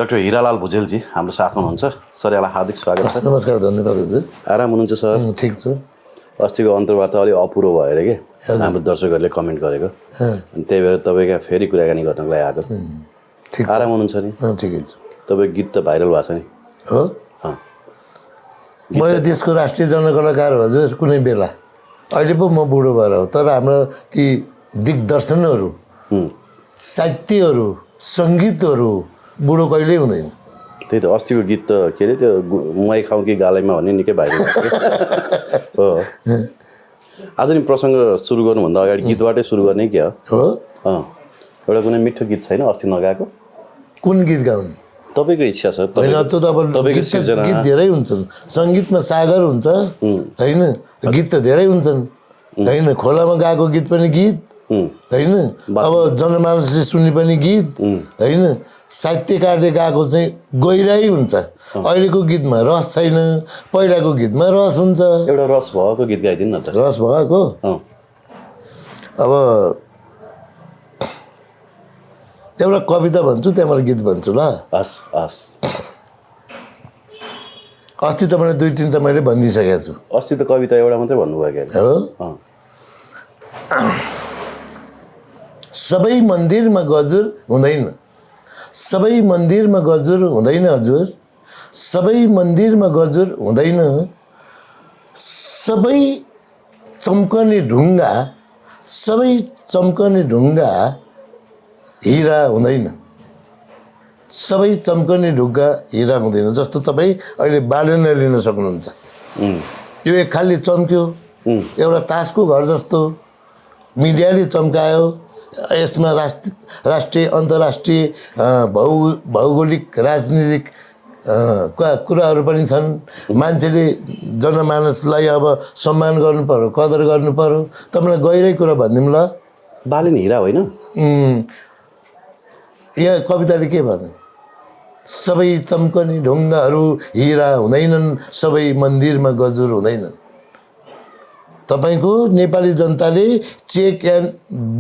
Doctor Hiralal भुजेलजी हाम्रो साथमा हुनुहुन्छ। सर यहाँलाई हार्दिक स्वागत छ। नमस्कार, धन्यवाद हजुर। आराम हुनुहुन्छ सर? ठिक छु। अस्तिको अन्तर्वार्ता अलि अपुरो भयो अरे के हाम्रो दर्शकहरूले कमेन्ट गरेको, अनि त्यही भएर तपाईँ यहाँ फेरि कुराकानी गर्नको लागि आएको। ठिक छ। आराम हुनुहुन्छ नि? ठिकै छु। तपाईँको गीत त भाइरल भएको छ नि? हो, मैले देशको राष्ट्रिय जनकलाकार हो हजुर कुनै बेला। अहिले पो म बुढो भएर हो, तर हाम्रो ती दिग्दर्शनहरू, साहित्यहरू, सङ्गीतहरू बुढो कहिल्यै हुँदैन। त्यही त अस्तिको गीत त के अरे त्यो मुहाई खाउँ कि गालैमा भन्ने निकै भाइरल हो। आज नि प्रसङ्ग सुरु गर्नुभन्दा अगाडि गीतबाटै सुरु गर्ने क्या हो? एउटा कुनै मिठो गीत छैन अस्ति नगाएको? कुन गीत गाउने? तपाईँको इच्छा छ। होइन, त्यो त अब गीत धेरै हुन्छन्। सङ्गीतमा सागर हुन्छ होइन, गीत त धेरै हुन्छन् होइन। खोलामा गाएको गीत पनि गीत होइन, अब जनमानसले सुन्ने पनि गीत होइन। साहित्यकारले गाएको चाहिँ गहिराई हुन्छ। अहिलेको गीतमा रस छैन, पहिलाको गीतमा रस हुन्छ। एउटा रस भएको गीत गाइदिनु न त। रस भएको अब एउटा कविता भन्छु, त्यहाँबाट गीत भन्छु ल। हस् हस्। अस्ति त मैले 2-3 त मैले भनिदिइसकेको छु। अस्ति त कविता एउटा मात्रै भन्नुभयो क्या? हो। सबै मन्दिरमा गजुर हुँदैन, सबै मन्दिरमा गजुर हुँदैन हजुर, सबै मन्दिरमा गजुर हुँदैन, सबै चम्कने ढुङ्गा, सबै चम्कने ढुङ्गा हिरा हुँदैन, सबै चम्कने ढुङ्गा हिरा हुँदैन। जस्तो तपाईँ अहिले बालेन लिन सक्नुहुन्छ। यो एक खालले चम्क्यो, एउटा तासको घर जस्तो मिडियाले चम्कायो। यसमा राष्ट्रिय अन्तर्राष्ट्रिय भौगोलिक राजनीतिक कुराहरू पनि छन्। मान्छेले जनमानसलाई अब सम्मान गर्नु पर्यो, कदर गर्नु पर्यो। तपाईँलाई गहिरै कुरा भनिदिउँ ल। बालेन हिरा होइन? यहाँ कविताले के भन्यो? सबै चम्कने ढुङ्गाहरू हिरा हुँदैनन्, सबै मन्दिरमा गजुर हुँदैनन्। तपाईँको नेपाली जनताले चेक एन्ड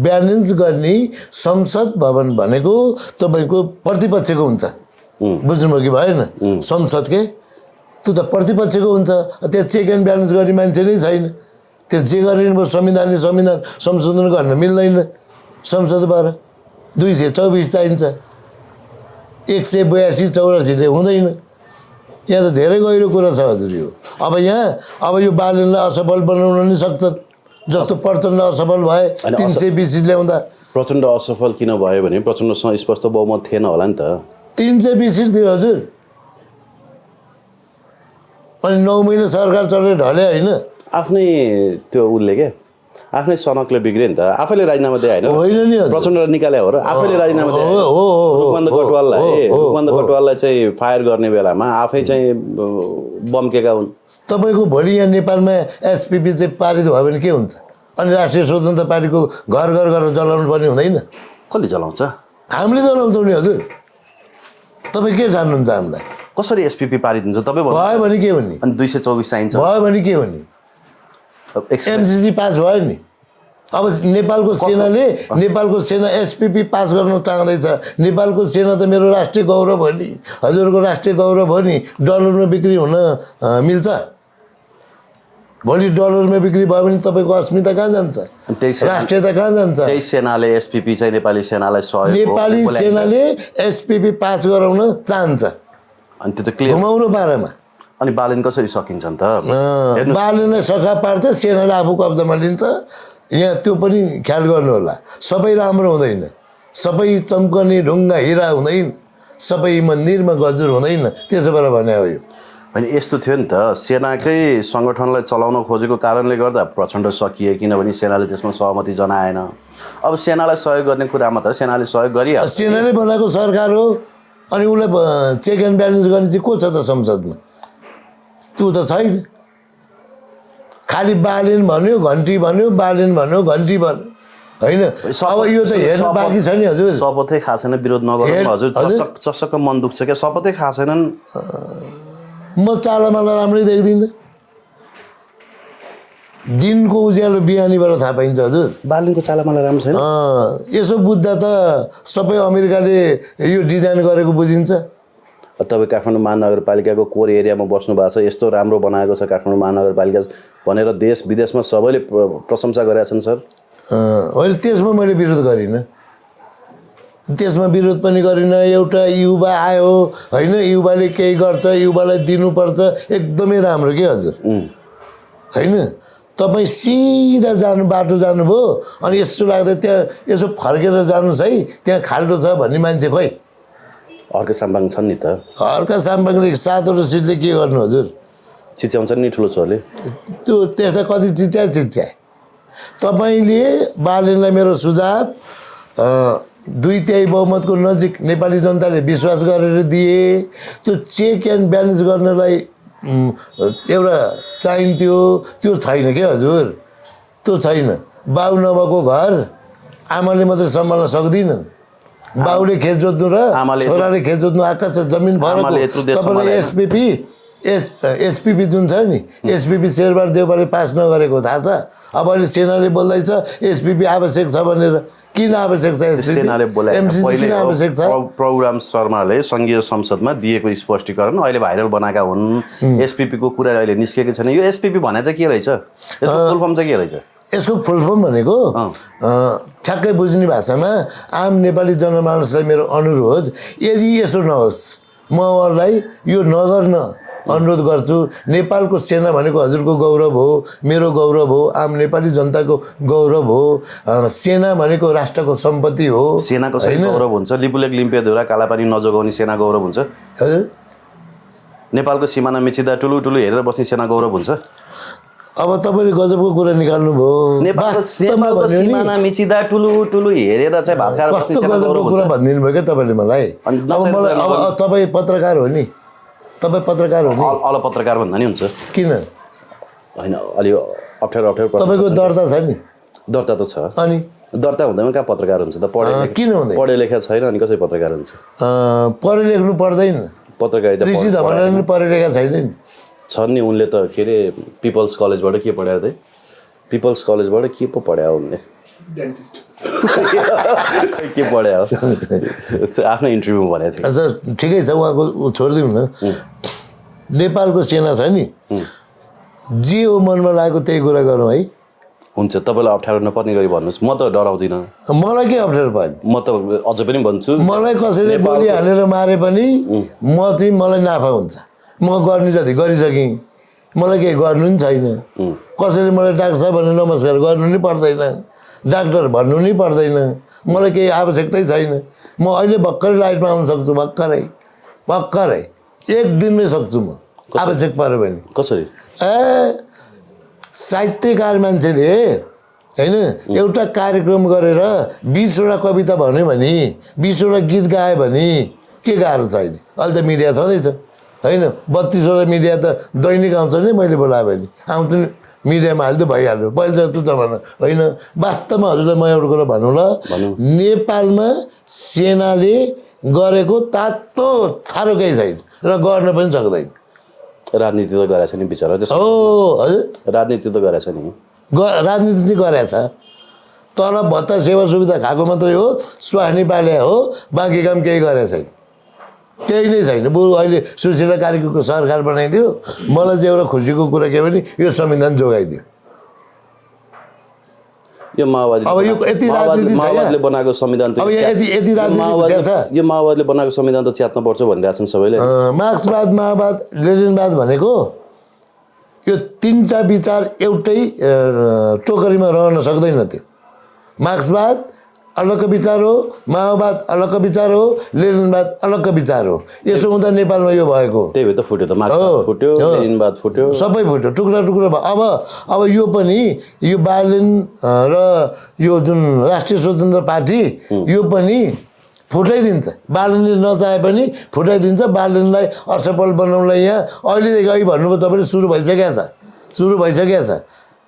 ब्यालेन्स गर्ने संसद भवन भनेको तपाईँको प्रतिपक्षको हुन्छ। बुझ्नुभयो कि भएन? संसद के त्यो त प्रतिपक्षको हुन्छ। त्यहाँ चेक एन्ड ब्यालेन्स गर्ने मान्छे नै छैन। त्यो जे गरिनु भयो संविधान संशोधन गर्न मिल्दैन। संसदबाट 224 चाहिन्छ, 182-84ले हुँदैन। यहाँ त धेरै गहिरो कुरा छ हजुर यो। अब यो बालनलाई असफल बनाउन नि सक्छन्। जस्तो प्रचण्ड असफल भए 320 ल्याउँदा। प्रचण्ड असफल किन भयो भने प्रचण्डसँग स्पष्ट बहुमत थिएन होला नि त। 320 थियो हजुर। अनि 9 महिना सरकार चलेर ढले होइन। आफ्नै त्यो उसले के आफ्नै सनकले बिग्रियो नि त। आफैले राजीनामा दिए होइन नि प्रचण्डलाई निकाले हो र आफैले राजीनामा दिए। रूपबन्ध कटवाललाई चाहिँ फायर गर्ने बेलामा आफै चाहिँ बम्केका हुन्। तपाईँको भोलि यहाँ नेपालमा एसपिपी चाहिँ पारित भयो भने के हुन्छ? अनि राष्ट्रिय स्वतन्त्र पार्टीको घर घर गरेर जलाउनु पर्ने हुँदैन? कसले जलाउँछ? हामीले जलाउँछौँ नि हजुर। तपाईँ के ठान्नुहुन्छ हामीलाई? कसरी एसपिपी पारित हुन्छ तपाईँ भन्नु? भयो भने के हो नि? अनि 224 चाहिन्छ भयो भने के हो नि? एमसिसी पास भयो नि। अब नेपालको सेना एसपिपी पास गर्न चाहँदैछ। नेपालको सेना त मेरो राष्ट्रिय गौरव हो नि, हजुरको राष्ट्रिय गौरव हो नि। डलरमा बिक्री हुन मिल्छ? भोलि डलरमा बिक्री भयो भने तपाईँको अस्मिता कहाँ जान्छ? राष्ट्रियता कहाँ जान्छ? त्यही सेनाले एसपिपी चाहिँ नेपाली सेनालाई सहयोग, नेपाली सेनाले एसपिपी पास गराउन चाहन्छ। अनि त्यो त क्लियर घुमाउरो बारेमा। अनि बालेन कसरी सकिन्छ त? बालेनलाई सखा पार्छ, सेनाले आफू कब्जामा लिन्छ। यहाँ त्यो पनि ख्याल गर्नु होला। सबै राम्रो हुँदैन, सबै चम्कने ढुङ्गा हिरा हुँदैन, सबै मन्दिरमा गजुर हुँदैन। त्यसो भएर भने हो यो। होइन यस्तो थियो नि त, सेनाकै सङ्गठनलाई चलाउन खोजेको कारणले गर्दा प्रचण्ड सकिए, किनभने सेनाले त्यसमा सहमति जनाएन। अब सेनालाई सहयोग गर्ने कुरामा त सेनाले सहयोग गरिहाल्छ। सेनाले बनाएको सरकार हो, अनि उसलाई चेक एन्ड ब्यालेन्स गर्ने चाहिँ को छ त संसदमा? त्यो त छैन। खालि बालेन भन्यो, घन्टी भन्यो, बालेन भन्यो, घन्टी भन्यो होइन। अब यो त हेर्नु बाँकी छ नि हजुर। शपथै खाएको छैन, विरोध नगर्नु हजुर। चसक्क मन दुख्छ क्या, शपथै खाएको छैनन्। म चालामाला राम्रै देख्दिनँ। दिनको उज्यालो बिहानीबाट थाहा पाइन्छ हजुर। बालेनको चालामाला राम्रो छैन। यसो बुझ्दा त सबै अमेरिकाले यो डिजाइन गरेको बुझिन्छ। तपाईँ काठमाडौँ महानगरपालिकाको कोर एरियामा बस्नु भएको छ, यस्तो राम्रो बनाएको छ काठमाडौँ महानगरपालिका भनेर देश विदेशमा सबैले प्रशंसा गरेका छन् सर। होइन, त्यसमा मैले विरोध गरिनँ, त्यसमा विरोध पनि गरिनँ। एउटा युवा आयो होइन, युवाले केही गर्छ, युवालाई दिनुपर्छ, एकदमै राम्रो के हजुर होइन। तपाईँ सिधा बाटो जानुभयो अनि यसो लाग्दा त्यहाँ यसो फर्केर जानुहोस् है, त्यहाँ खाल्डो छ भन्ने मान्छे खोइ। अर्को साम्बाङ छन् नि त, अर्का साम्बाङले 7वटा सिटले के गर्नु हजुर, चिच्याउँछन् नि ठुलो छोरले। त्यो त्यसलाई कति चिच्याए। तपाईँले बालेनलाई मेरो सुझाव 2/3 बहुमतको नजिक नेपाली जनताले विश्वास गरेर दिए। त्यो चेक एन्ड ब्यालेन्स गर्नलाई एउटा चाहिन्थ्यो, त्यो छैन के हजुर, त्यो छैन। बाउ नभएको घर आमाले मात्रै सम्हाल्न सक्दिनन्। बाउले खेत जोत्नु र छोराले खेत जोत्नु आकाश जमिन फरक हो। तपाईँले एसपिपी जुन छ नि, एसपिपी शेरबहादुर देउवाले पास नगरेको थाहा छ। अब अहिले सेनाले बोल्दैछ एसपिपी आवश्यक छ भनेर। किन आवश्यक छ एसपिपी? एमसिसी किन आवश्यक छ? प्रोग्राम शर्माले सङ्घीय संसदमा दिएको स्पष्टीकरण अहिले भाइरल बनाएका हुन्। एसपिपीको कुरा अहिले निस्केको छैन। यो एसपिपी भने चाहिँ के रहेछ, यसको फुल फर्म चाहिँ के रहेछ? यसको फुल फर्म भनेको ठ्याक्कै बुझ्ने भाषामा आम नेपाली जनमानसलाई मेरो अनुरोध, यदि यसो नहोस् म उहाँलाई यो नगर्न अनुरोध गर्छु। नेपालको सेना भनेको हजुरको गौरव हो, मेरो गौरव हो, आम नेपाली जनताको गौरव हो। सेना भनेको राष्ट्रको सम्पत्ति हो। सेनाको सही गौरव हुन्छ। लिपुलेक लिम्पियाधुरा कालापानी नजोगाउने सेना गौरव हुन्छ। हजुर, नेपालको सिमाना मिचिँदा ठुलो ठुलो हेरेर बस्ने सेना गौरव हुन्छ। अब तपाईँले गजबको कुरा निकाल्नुभयो। नेपालको सिमाना मिचिँदा ठुलो ठुलो हेरेर चाहिँ भात खाएर बस्ने सेना गौरव हुन्छ। कुरा भनिदिनु भयो क्या तपाईँले मलाई। अब तपाईँ पत्रकार हो नि, तपाईँ पत्रकार हो नि। अल पत्रकार भन्दा नि हुन्छ। किन होइन, अलि अप्ठ्यारो तपाईँको दर्ता छ नि? दर्ता त छ। अनि दर्ता हुँदैमा कहाँ पत्रकार हुन्छ त? किन हुँदैन? पढे लेखा छैन अनि कसरी पत्रकार हुन्छ? पढे लेख्नु पर्दैन। पत्रकारिता ऋषि धमनले पनि पढे लेखा छैन नि। छन् नि, उनले त के अरे पिपल्स कलेजबाट के पढायो त? पिपल्स कलेजबाट के पो पढायो उनले? के पढायो आफ्नो इन्टरभ्यूमा भनेको थियो। अच्छा ठिकै छ, उहाँको छोडिदिउँ न। नेपालको सेना छ नि, जे हो मनमा लागेको त्यही कुरा गरौँ है। हुन्छ, तपाईँलाई अप्ठ्यारो नपर्ने गरी भन्नुहोस्। म त डराउँदिनँ। मलाई के अप्ठ्यारो पर्यो? म त अझै पनि भन्छु, मलाई कसैले गोली हालेर मारे पनि मलाई नाफा हुन्छ। म गर्ने जति गरिसकेँ, मलाई केही गर्नु नि छैन। कसैले मलाई डाक्टर भनेर नमस्कार गर्नु नि पर्दैन, डाक्टर भन्नु नि पर्दैन। मलाई केही आवश्यकतै छैन। म अहिले भर्खरै लाइटमा आउन सक्छु, भर्खरै 1 दिनमै सक्छु म, आवश्यक पऱ्यो भने। कसरी? साहित्यकार मान्छेले होइन एउटा कार्यक्रम गरेर 20वटा कविता भन्यो भने, 20वटा गीत गायो भने के गाह्रो छ? अहिले अहिले त मिडिया छँदैछ होइन। 32वटा मिडिया त दैनिक आउँछ नि, मैले बोलायो भने आउँछ नि, मिडियामा हाल्दै भइहाल्यो। पहिला जस्तो जमाना होइन। वास्तवमा हजुरलाई म एउटा कुरा भनौँ ल, नेपालमा सेनाले गरेको तातो छारो केही छैन र गर्न पनि सक्दैन। राजनीति त गरेछ नि बिचरा। हो हजुर, राजनीति त गरेछ नि। राजनीति चाहिँ गरेछ। तलब भत्ता सेवा सुविधा खाएको मात्रै हो, स्वास्नी पाले हो, बाँकी काम केही गरेको छैन, केही नै छैन। बरु अहिले सुशीला कार्कीको सरकार बनाइदियो। मलाई चाहिँ एउटा खुसीको कुरा के भने यो संविधान जोगाइदियो। यो माओवादी अब यो यति राजनीति माओवादीले बनाएको संविधान त अब यति राजनीति छ। यो माओवादीले बनाएको संविधान त च्यात्न पर्छ भनिरहेको छन् सबैले। मार्क्सवाद, माओवाद, लेनिनवाद भनेको यो 3टा विचार एउटै टोकरीमा रहन सक्दैन। त्यो मार्क्सवाद अलग विचार हो, माओवाद अलग विचार हो, लेनिनवाद अलग विचार हो। यसो हुँदा नेपालमा यो भएको। त्यही भएर त फुट्यो त, मार्क्सवाद फुट्यो, लेनिनवाद फुट्यो, सबै फुट्यो, टुक्रा टुक्रा भयो। अब यो पनि यो बालेन र यो जुन राष्ट्रिय स्वतन्त्र पार्टी यो पनि फुटाइदिन्छ। बालेनले नचाहे पनि फुटाइदिन्छ। बालेनलाई असफल बनाउनलाई यहाँ अहिलेदेखि अघि भन्नुभयो तपाईँले सुरु भइसकेको छ।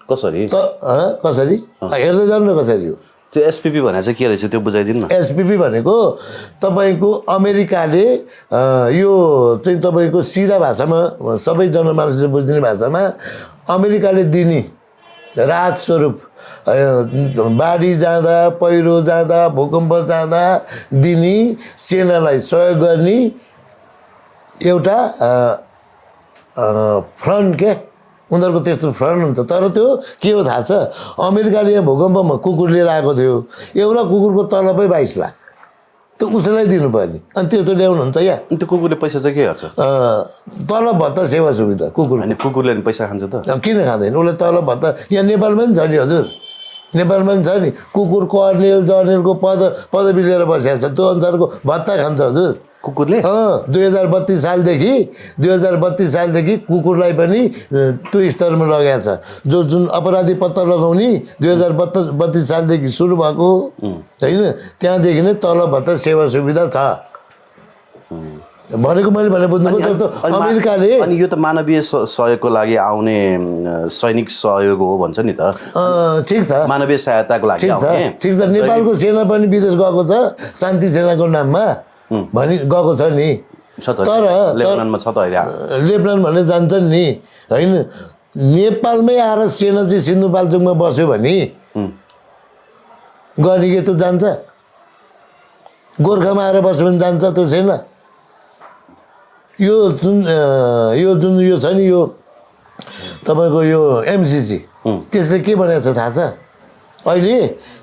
कसरी कसरी हेर्दै जानु न कसरी हो त्यो एसपिपी भने चाहिँ के रहेछ त्यो बुझाइदिनु न। एसपिपी भनेको तपाईँको अमेरिकाले यो चाहिँ तपाईँको सिधा भाषामा सबै जनमानसले बुझ्ने भाषामा अमेरिकाले दिने राहत स्वरूप बाढी जाँदा, पहिरो जाँदा, भूकम्प जाँदा दिने सेनालाई सहयोग गर्ने एउटा फ्रन्ट के उनीहरूको त्यस्तो फ्रन्ट हुन्छ। तर त्यो के हो थाहा छ, अमेरिकाले यहाँ भूकम्पमा कुकुर लिएर आएको थियो, एउटा कुकुरको तलबै 22 लाख, त्यो उसैलाई दिनुपर्ने। अनि त्यस्तो ल्याउनुहुन्छ यहाँ। अनि त्यो कुकुरले पैसा चाहिँ के गर्छ? तलब भत्ता सेवा सुविधा कुकुर। अनि कुकुरले नि पैसा खान्छ त? किन खाँदैन? उसले तलब भत्ता यहाँ नेपालमा पनि छ नि हजुर, नेपालमा पनि छ नि। कुकुर कर्नेल जर्नेलको पदवी लिएर बसेको छ, त्यो अनुसारको भत्ता खान्छ हजुर कुकुरले। 2032 सालदेखि कुकुरलाई पनि त्यो स्तरमा लगाएको छ। जुन अपराधी पत्ता लगाउने 2032 सालदेखि सुरु भएको होइन, त्यहाँदेखि नै तलब भत्ता सेवा सुविधा छ भनेको मैले बुझ्नुभयो। जस्तो अमेरिकाले अनि यो त मानवीय सहयोगको लागि आउने सैनिक सहयोग हो भन्छ नि त। ठिक छ, मानवीय सहायताको लागि आउने। ठिक छ। नेपालको सेना पनि विदेश गएको छ शान्ति सेनाको नाममा भनी गएको छ नि। तर लेबनानमा छ त अहिले। लेबनान भन्ने जान्छन् नि होइन। नेपालमै आएर सेना चाहिँ सिन्धुपाल्चोकमा बस्यो भने गर्ने त जान्छ, गोर्खामा आएर बस्यो भने जान्छ त्यो सेना। यो जुन यो छ नि, यो तपाईँको यो एमसिसी त्यसले के भनेको छ थाहा छ? अहिले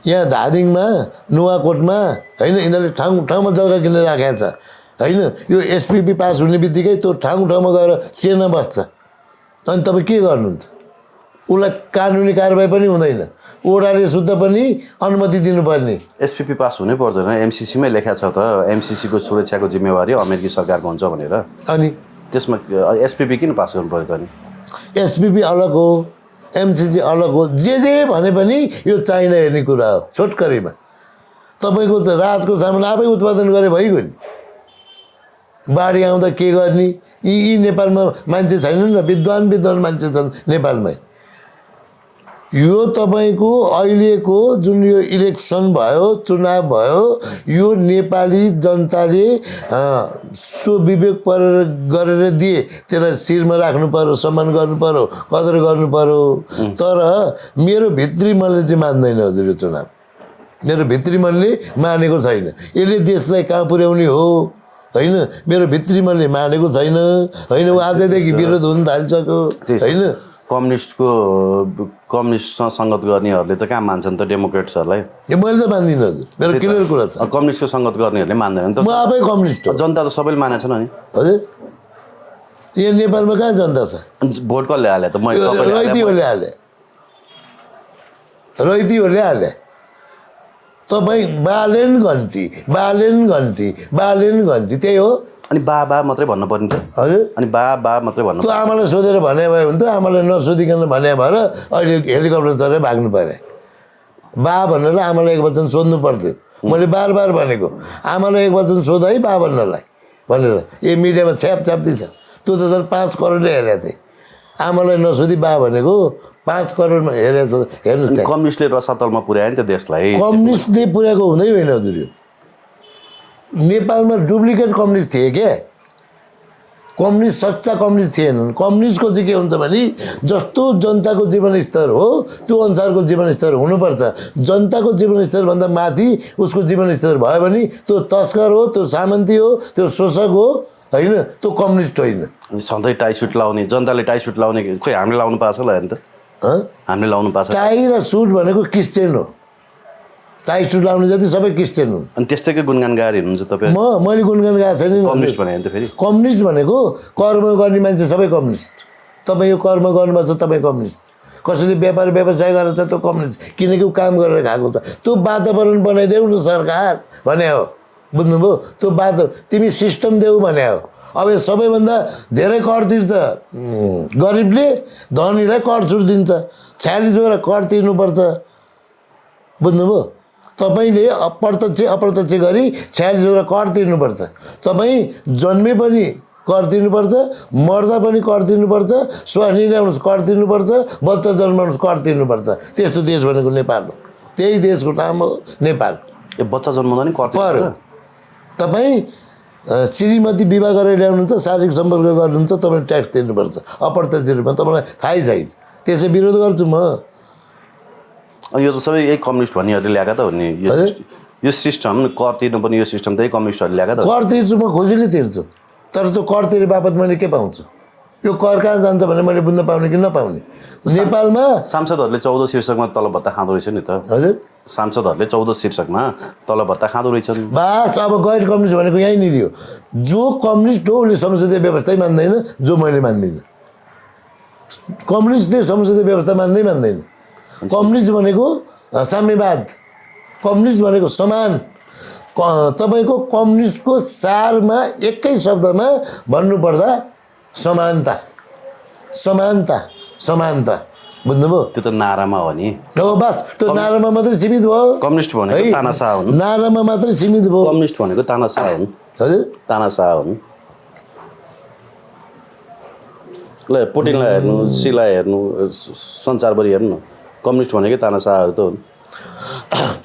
यहाँ धादिङमा नुवाकोटमा होइन, यिनीहरूले ठाउँमा जग्गा किनेर राखेको छ होइन। यो एसपिपी पास हुने बित्तिकै त्यो ठाउँमा गएर सेना बस्छ। अनि तपाईँ के गर्नुहुन्छ? उसलाई कानुनी कारबाही पनि हुँदैन, ओडाले सुत्दा पनि अनुमति दिनुपर्ने। एसपिपी पास हुनै पर्दैन, एमसिसीमै लेखा छ त। एमसिसीको सुरक्षाको जिम्मेवारी अमेरिकी सरकारको हुन्छ भनेर। अनि त्यसमा एसपिपी किन पास गर्नु पर्यो त? अनि एसपिपी अलग हो, एमसिसी अलग हो। जे भने पनि यो चाइना हेर्ने कुरा हो छोटकरीमा। तपाईँको त रातको सामान आफै उत्पादन गरे भइगयो नि। बाढी आउँदा के गर्ने? यी नेपालमा मान्छे छैनन् र विद्वान मान्छे छन् नेपालमै। यो तपाईँको अहिलेको जुन यो इलेक्सन भयो, चुनाव भयो, यो नेपाली जनताले स्वविवेक गरेर दिए। त्यसलाई शिरमा राख्नु पर्यो, सम्मान गर्नु पर्यो, कदर गर्नु पर्यो। तर मेरो भित्री मनले चाहिँ मान्दैन हजुर यो चुनाव। मेरो भित्री मनले मानेको छैन। यसले देशलाई कहाँ पुर्याउने हो होइन, मेरो भित्री मनले मानेको छैन होइन। ऊ आजदेखि विरोध हुन थालिसक्यो होइन। कम्युनिस्टसँग सङ्गत गर्नेहरूले त कहाँ मान्छन् त डेमोक्रेट्सहरूलाई? मैले त मान्दिनँ हजुर, मेरो क्लियर कुरा छ। कम्युनिस्टको सङ्गत गर्नेहरूले मान्दैनन् त। म आफै कम्युनिस्ट हो। जनता त सबैले मानेको छन् नि हजुर। यहाँ नेपालमा कहाँ जनता छ? भोट कसले हाले त? रैतीहरूले हाले। तपाईँ बालेन घन्टी त्यही हो। अनि बा मात्रै भन्नु पर्ने त हजुर। अनि बा मात्रै भन्नु। त्यो आमालाई सोधेर भने भयो भने त आमालाई नसोधिकन भने भएर अहिले हेलिकप्टर चढेर भाग्नु पर्यो। बा भनेर आमालाई एक वचन सोध्नु पर्थ्यो। मैले बार भनेको आमालाई एक वचन सोध है बा भन्नलाई भनेर। यो मिडियामा छ्याप्ती छ। त्यो त झन् 5 करोडले हेरेको थिएँ। आमालाई नसोधी बा भनेको 5 करोडमा हेरेको छ। हेर्नुहोस्, कम्युनिस्टले रसातलमा पुर्यायो नि त देशलाई। कम्युनिस्टले पुर्याएको हुँदै होइन हजुर। यो नेपालमा डुप्लिकेट कम्युनिस्ट थिए क्या। कम्युनिस्ट सच्चा कम्युनिस्ट थिएनन्। कम्युनिस्टको चाहिँ के हुन्छ भने जस्तो जनताको जीवनस्तर हो त्यो अनुसारको जीवनस्तर हुनुपर्छ। जनताको जीवनस्तरभन्दा माथि उसको जीवनस्तर भयो भने त्यो तस्कर हो, त्यो सामन्ती हो, त्यो शोषक हो होइन, त्यो कम्युनिस्ट होइन। सधैँ टाई सुट लाउने, जनताले टाई सुट लाउने, खोइ हामीले लाउनु पाएको छ होला नि त? हामीले लाउनु पाएको छ। टाई र सुट भनेको क्रिस्चियन हो। टाई सुट लाउने जति सबै क्रिस्चियन हुन्। अनि त्यस्तैकै गुणगान गाएर हिँड्नुहुन्छ तपाईँ? मैले गुणगान गाएको छैन। कम्युनिस्ट भने त फेरि कम्युनिस्ट भनेको कर्म गर्ने मान्छे सबै कम्युनिस्ट। तपाईँ यो कर्म गर्नुभएको छ तपाईँ कम्युनिस्ट। कसैले व्यवसाय गरेर छ त्यो कम्युनिस्ट, किनकि ऊ काम गरेर खाएको छ। त्यो वातावरण बनाइदेऊ न सरकार भने हो, बुझ्नुभयो? त्यो तिमी सिस्टम देऊ भने हो। अब यो सबैभन्दा धेरै कर तिर्छ गरिबले, धनीलाई कर छुट दिन्छ। 46 वटा कर तिर्नुपर्छ, बुझ्नुभयो? तपाईँले अप्रत्यक्ष गरी 46 वटा कर तिर्नुपर्छ। तपाईँ जन्मे पनि कर तिर्नुपर्छ, मर्दा पनि कर तिर्नुपर्छ, श्वास लिँदा कर तिर्नुपर्छ, बच्चा जन्माउनुहोस् कर तिर्नुपर्छ। त्यस्तो देश भनेको नेपाल हो। त्यही देशको नाम हो नेपाल। ए बच्चा जन्माउँदा नि कर पर्यो। तपाईँ श्रीमती विवाह गरेर ल्याउनुहुन्छ, शारीरिक सम्पर्क गर्नुहुन्छ, तपाईँ ट्याक्स तिर्नुपर्छ अप्रत्यक्ष रूपमा। तपाईँलाई थाहै छैन, त्यसै विरोध गर्छु म। यो त सबै यही कम्युनिस्ट भन्नेहरूले ल्याएको त हो नि। यो सिस्टम कर तिर्नु पनि यो सिस्टम त कम्युनिस्टहरूले ल्याएको त। कर तिर्छु म, खुसीले तिर्छु। तर त्यो कर तिरे बापत मैले के पाउँछु? यो कर कहाँ जान्छ भने मैले बुझ्न पाउने कि नपाउने? नेपालमा सांसदहरूले 14 शीर्षकमा तलब भत्ता खाँदो रहेछ नि त। हजुर, सांसदहरूले 14 शीर्षकमा तलब भत्ता खाँदो रहेछन्। बास अब गैर कम्युनिस्ट भनेको यहीँनिर हो। जो कम्युनिस्ट हो उसले संसदीय व्यवस्थै मान्दैन, जो मैले मान्दिनँ। कम्युनिस्टले संसदीय व्यवस्था मान्दैन। कम्युनिस्ट भनेको साम्यवाद, कम्युनिस्ट भनेको समान। तपाईँको कम्युनिस्टको सारमा एकै शब्दमा भन्नुपर्दा समानता, समानता, समानता। बुझ्नुभयो? त्यो त नारामा हो नि। हो बस, त्यो नारामा मात्रै सीमित भयो। कम्युनिस्ट भनेको तानाशाह हुन्। नारामा मात्रै सीमित भयो। कम्युनिस्ट भनेको तानाशाह हुन्। हजुर, तानाशाह हुन्। ल पुटिनलाई हेर्नु, सीलाई हेर्नु, संसारभरि हेर्नु न, कम्युनिस्ट भनेकै तानाशाहहरू त हुन्।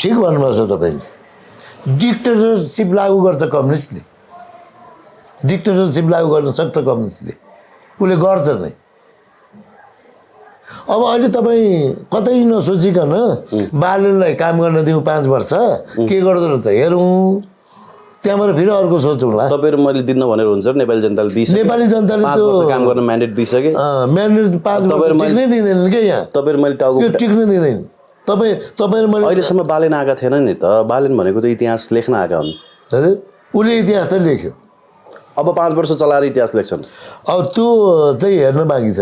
ठिक भन्नुभएको छ तपाईँले। डिक्टेटरसिप लागू गर्छ कम्युनिस्टले, डिक्टेटरसिप लागू गर्न सक्छ कम्युनिस्टले, उसले गर्छ नै। अब अहिले तपाईँ कतै नसोचिकन बालनलाई काम गर्न दिउँ 5 वर्ष, के गर्दो रहेछ हेरौँ, त्यहाँबाट फेरि अर्को सोचौँला। तपाईँहरू मैले दिन भनेर हुन्छ र नेपाली जनताले दिइसक्यो। नेपाली जनताले 5 त्यो वर्ष काम गर्न म्यान्डेट दिइसके। म्यान्डेट 5 वर्ष टिक्नै दिँदैनन् क्या यहाँ। तपाईँहरू मैले टाउको त्यो टिक्न दिँदैन। तपाईँ मैले अहिलेसम्म बालेन आएका थिएन नि त। बालेन भनेको त इतिहास लेख्न आएका हुन्। हजुर, उसले इतिहास त लेख्यो। अब 5 वर्ष चलाएर इतिहास लेख्छन्। अब त्यो चाहिँ हेर्न बाँकी छ।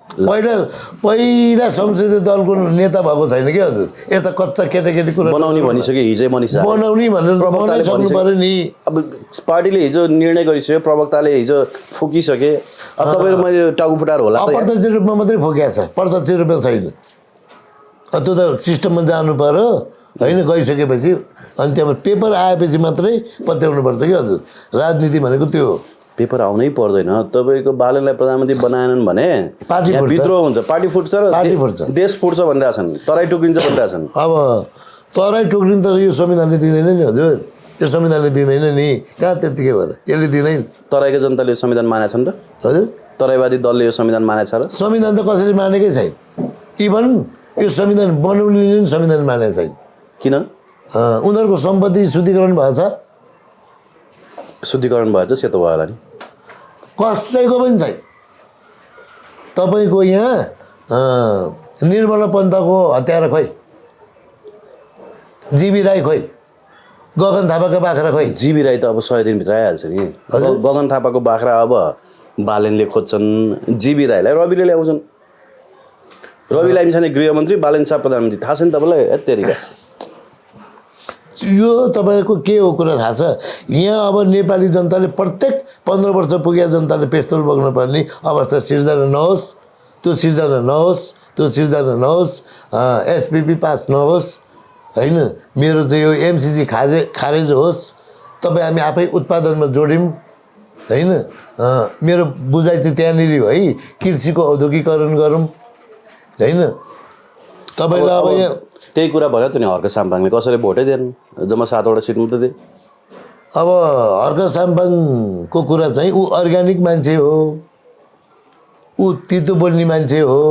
पहिला संसदीय दलको नेता भएको छैन कि हजुर। यस्ता कच्चा केटाकेटी कुरा बनाउने भनिसक्यो हिजै मनिषा। बनाउने भनेर प्रवक्ताले सक्नु पऱ्यो नि। अब पार्टीले हिजो निर्णय गरिसक्यो, प्रवक्ताले हिजो फुकिसके। अब तपाईँहरू मैले टाउको फुटाएर होला त। अप्रत्यक्ष रूपमा मात्रै फोकिया छ, प्रत्यक्ष रूपमा छैन। त्यो त सिस्टममा जानु पर्यो होइन। गइसकेपछि अनि त्यहाँबाट पेपर आएपछि मात्रै पत्याउनुपर्छ कि हजुर। राजनीति भनेको त्यो हो। पेपर आउनै पर्दैन। तपाईँको बालनलाई प्रधानमन्त्री बनाएनन् भने पार्टी यहाँ फुट्छ। विद्रोह हुन्छ, पार्टी फुट्छ र पार्टी फुट्छ। देश फुट्छ भनिरहेछन्, तराई टुक्रिन्छ भनिरहेछन्। अब तराई टोक्रिनु त यो संविधानले दिँदैन नि हजुर। यो संविधानले दिँदैन नि, कहाँ त्यत्तिकै भएर यसले दिँदैन। तराईको जनताले यो संविधान मानेछन् र? हजुर, तराईवादी दलले यो संविधान मानेछ र? संविधान त कसैले मानेकै छैन। इभन यो संविधान बनाउनेले नि संविधान मानेको छैन। किन? उनीहरूको सम्पत्ति शुद्धिकरण भएको छ। शुद्धिकरण भएर चाहिँ सेतो भयो होला नि। कसैको पनि छैन। तपाईँको यहाँ निर्मला पन्तको हत्यारा खोइ, जीवी राई खोइ, गगन थापाका बाख्रा खोइ। जीवी राई त अब 100 दिनभित्र आइहाल्छ नि। गगन थापाको बाख्रा अब बालेनले खोज्छन्, जीवी राईलाई रविले ल्याउँछन्। रवि लामी छाने गृहमन्त्री, बालेन शाह प्रधानमन्त्री। थाहा छ नि तपाईँलाई? यत्तेरिका यो तपाईँको के हो कुरा थाहा छ? यहाँ अब नेपाली जनताले प्रत्येक 15 वर्ष पुगेका जनताले पेस्तोल बोक्नुपर्ने अवस्था सिर्जना नहोस्। त्यो सिर्जना नहोस्, त्यो सिर्जना नहोस्। एसपिपी पास नहोस् होइन। मेरो चाहिँ यो एमसिसी खारेज होस्। तपाईँ हामी आफै उत्पादनमा जोड्यौँ होइन। मेरो बुझाइ चाहिँ त्यहाँनिर हो है। कृषिको औद्योगिकरण गरौँ होइन। तपाईँलाई अब यहाँ त्यही कुरा भन्यो त नि। हर्क साम्पाङले कसैले भोटै दिएन, जम्मा 7वटा सिट मात्रै दिए। अब हर्क साम्पाङको कुरा चाहिँ ऊ अर्ग्यानिक मान्छे हो, ऊ तितो बोल्ने मान्छे हो,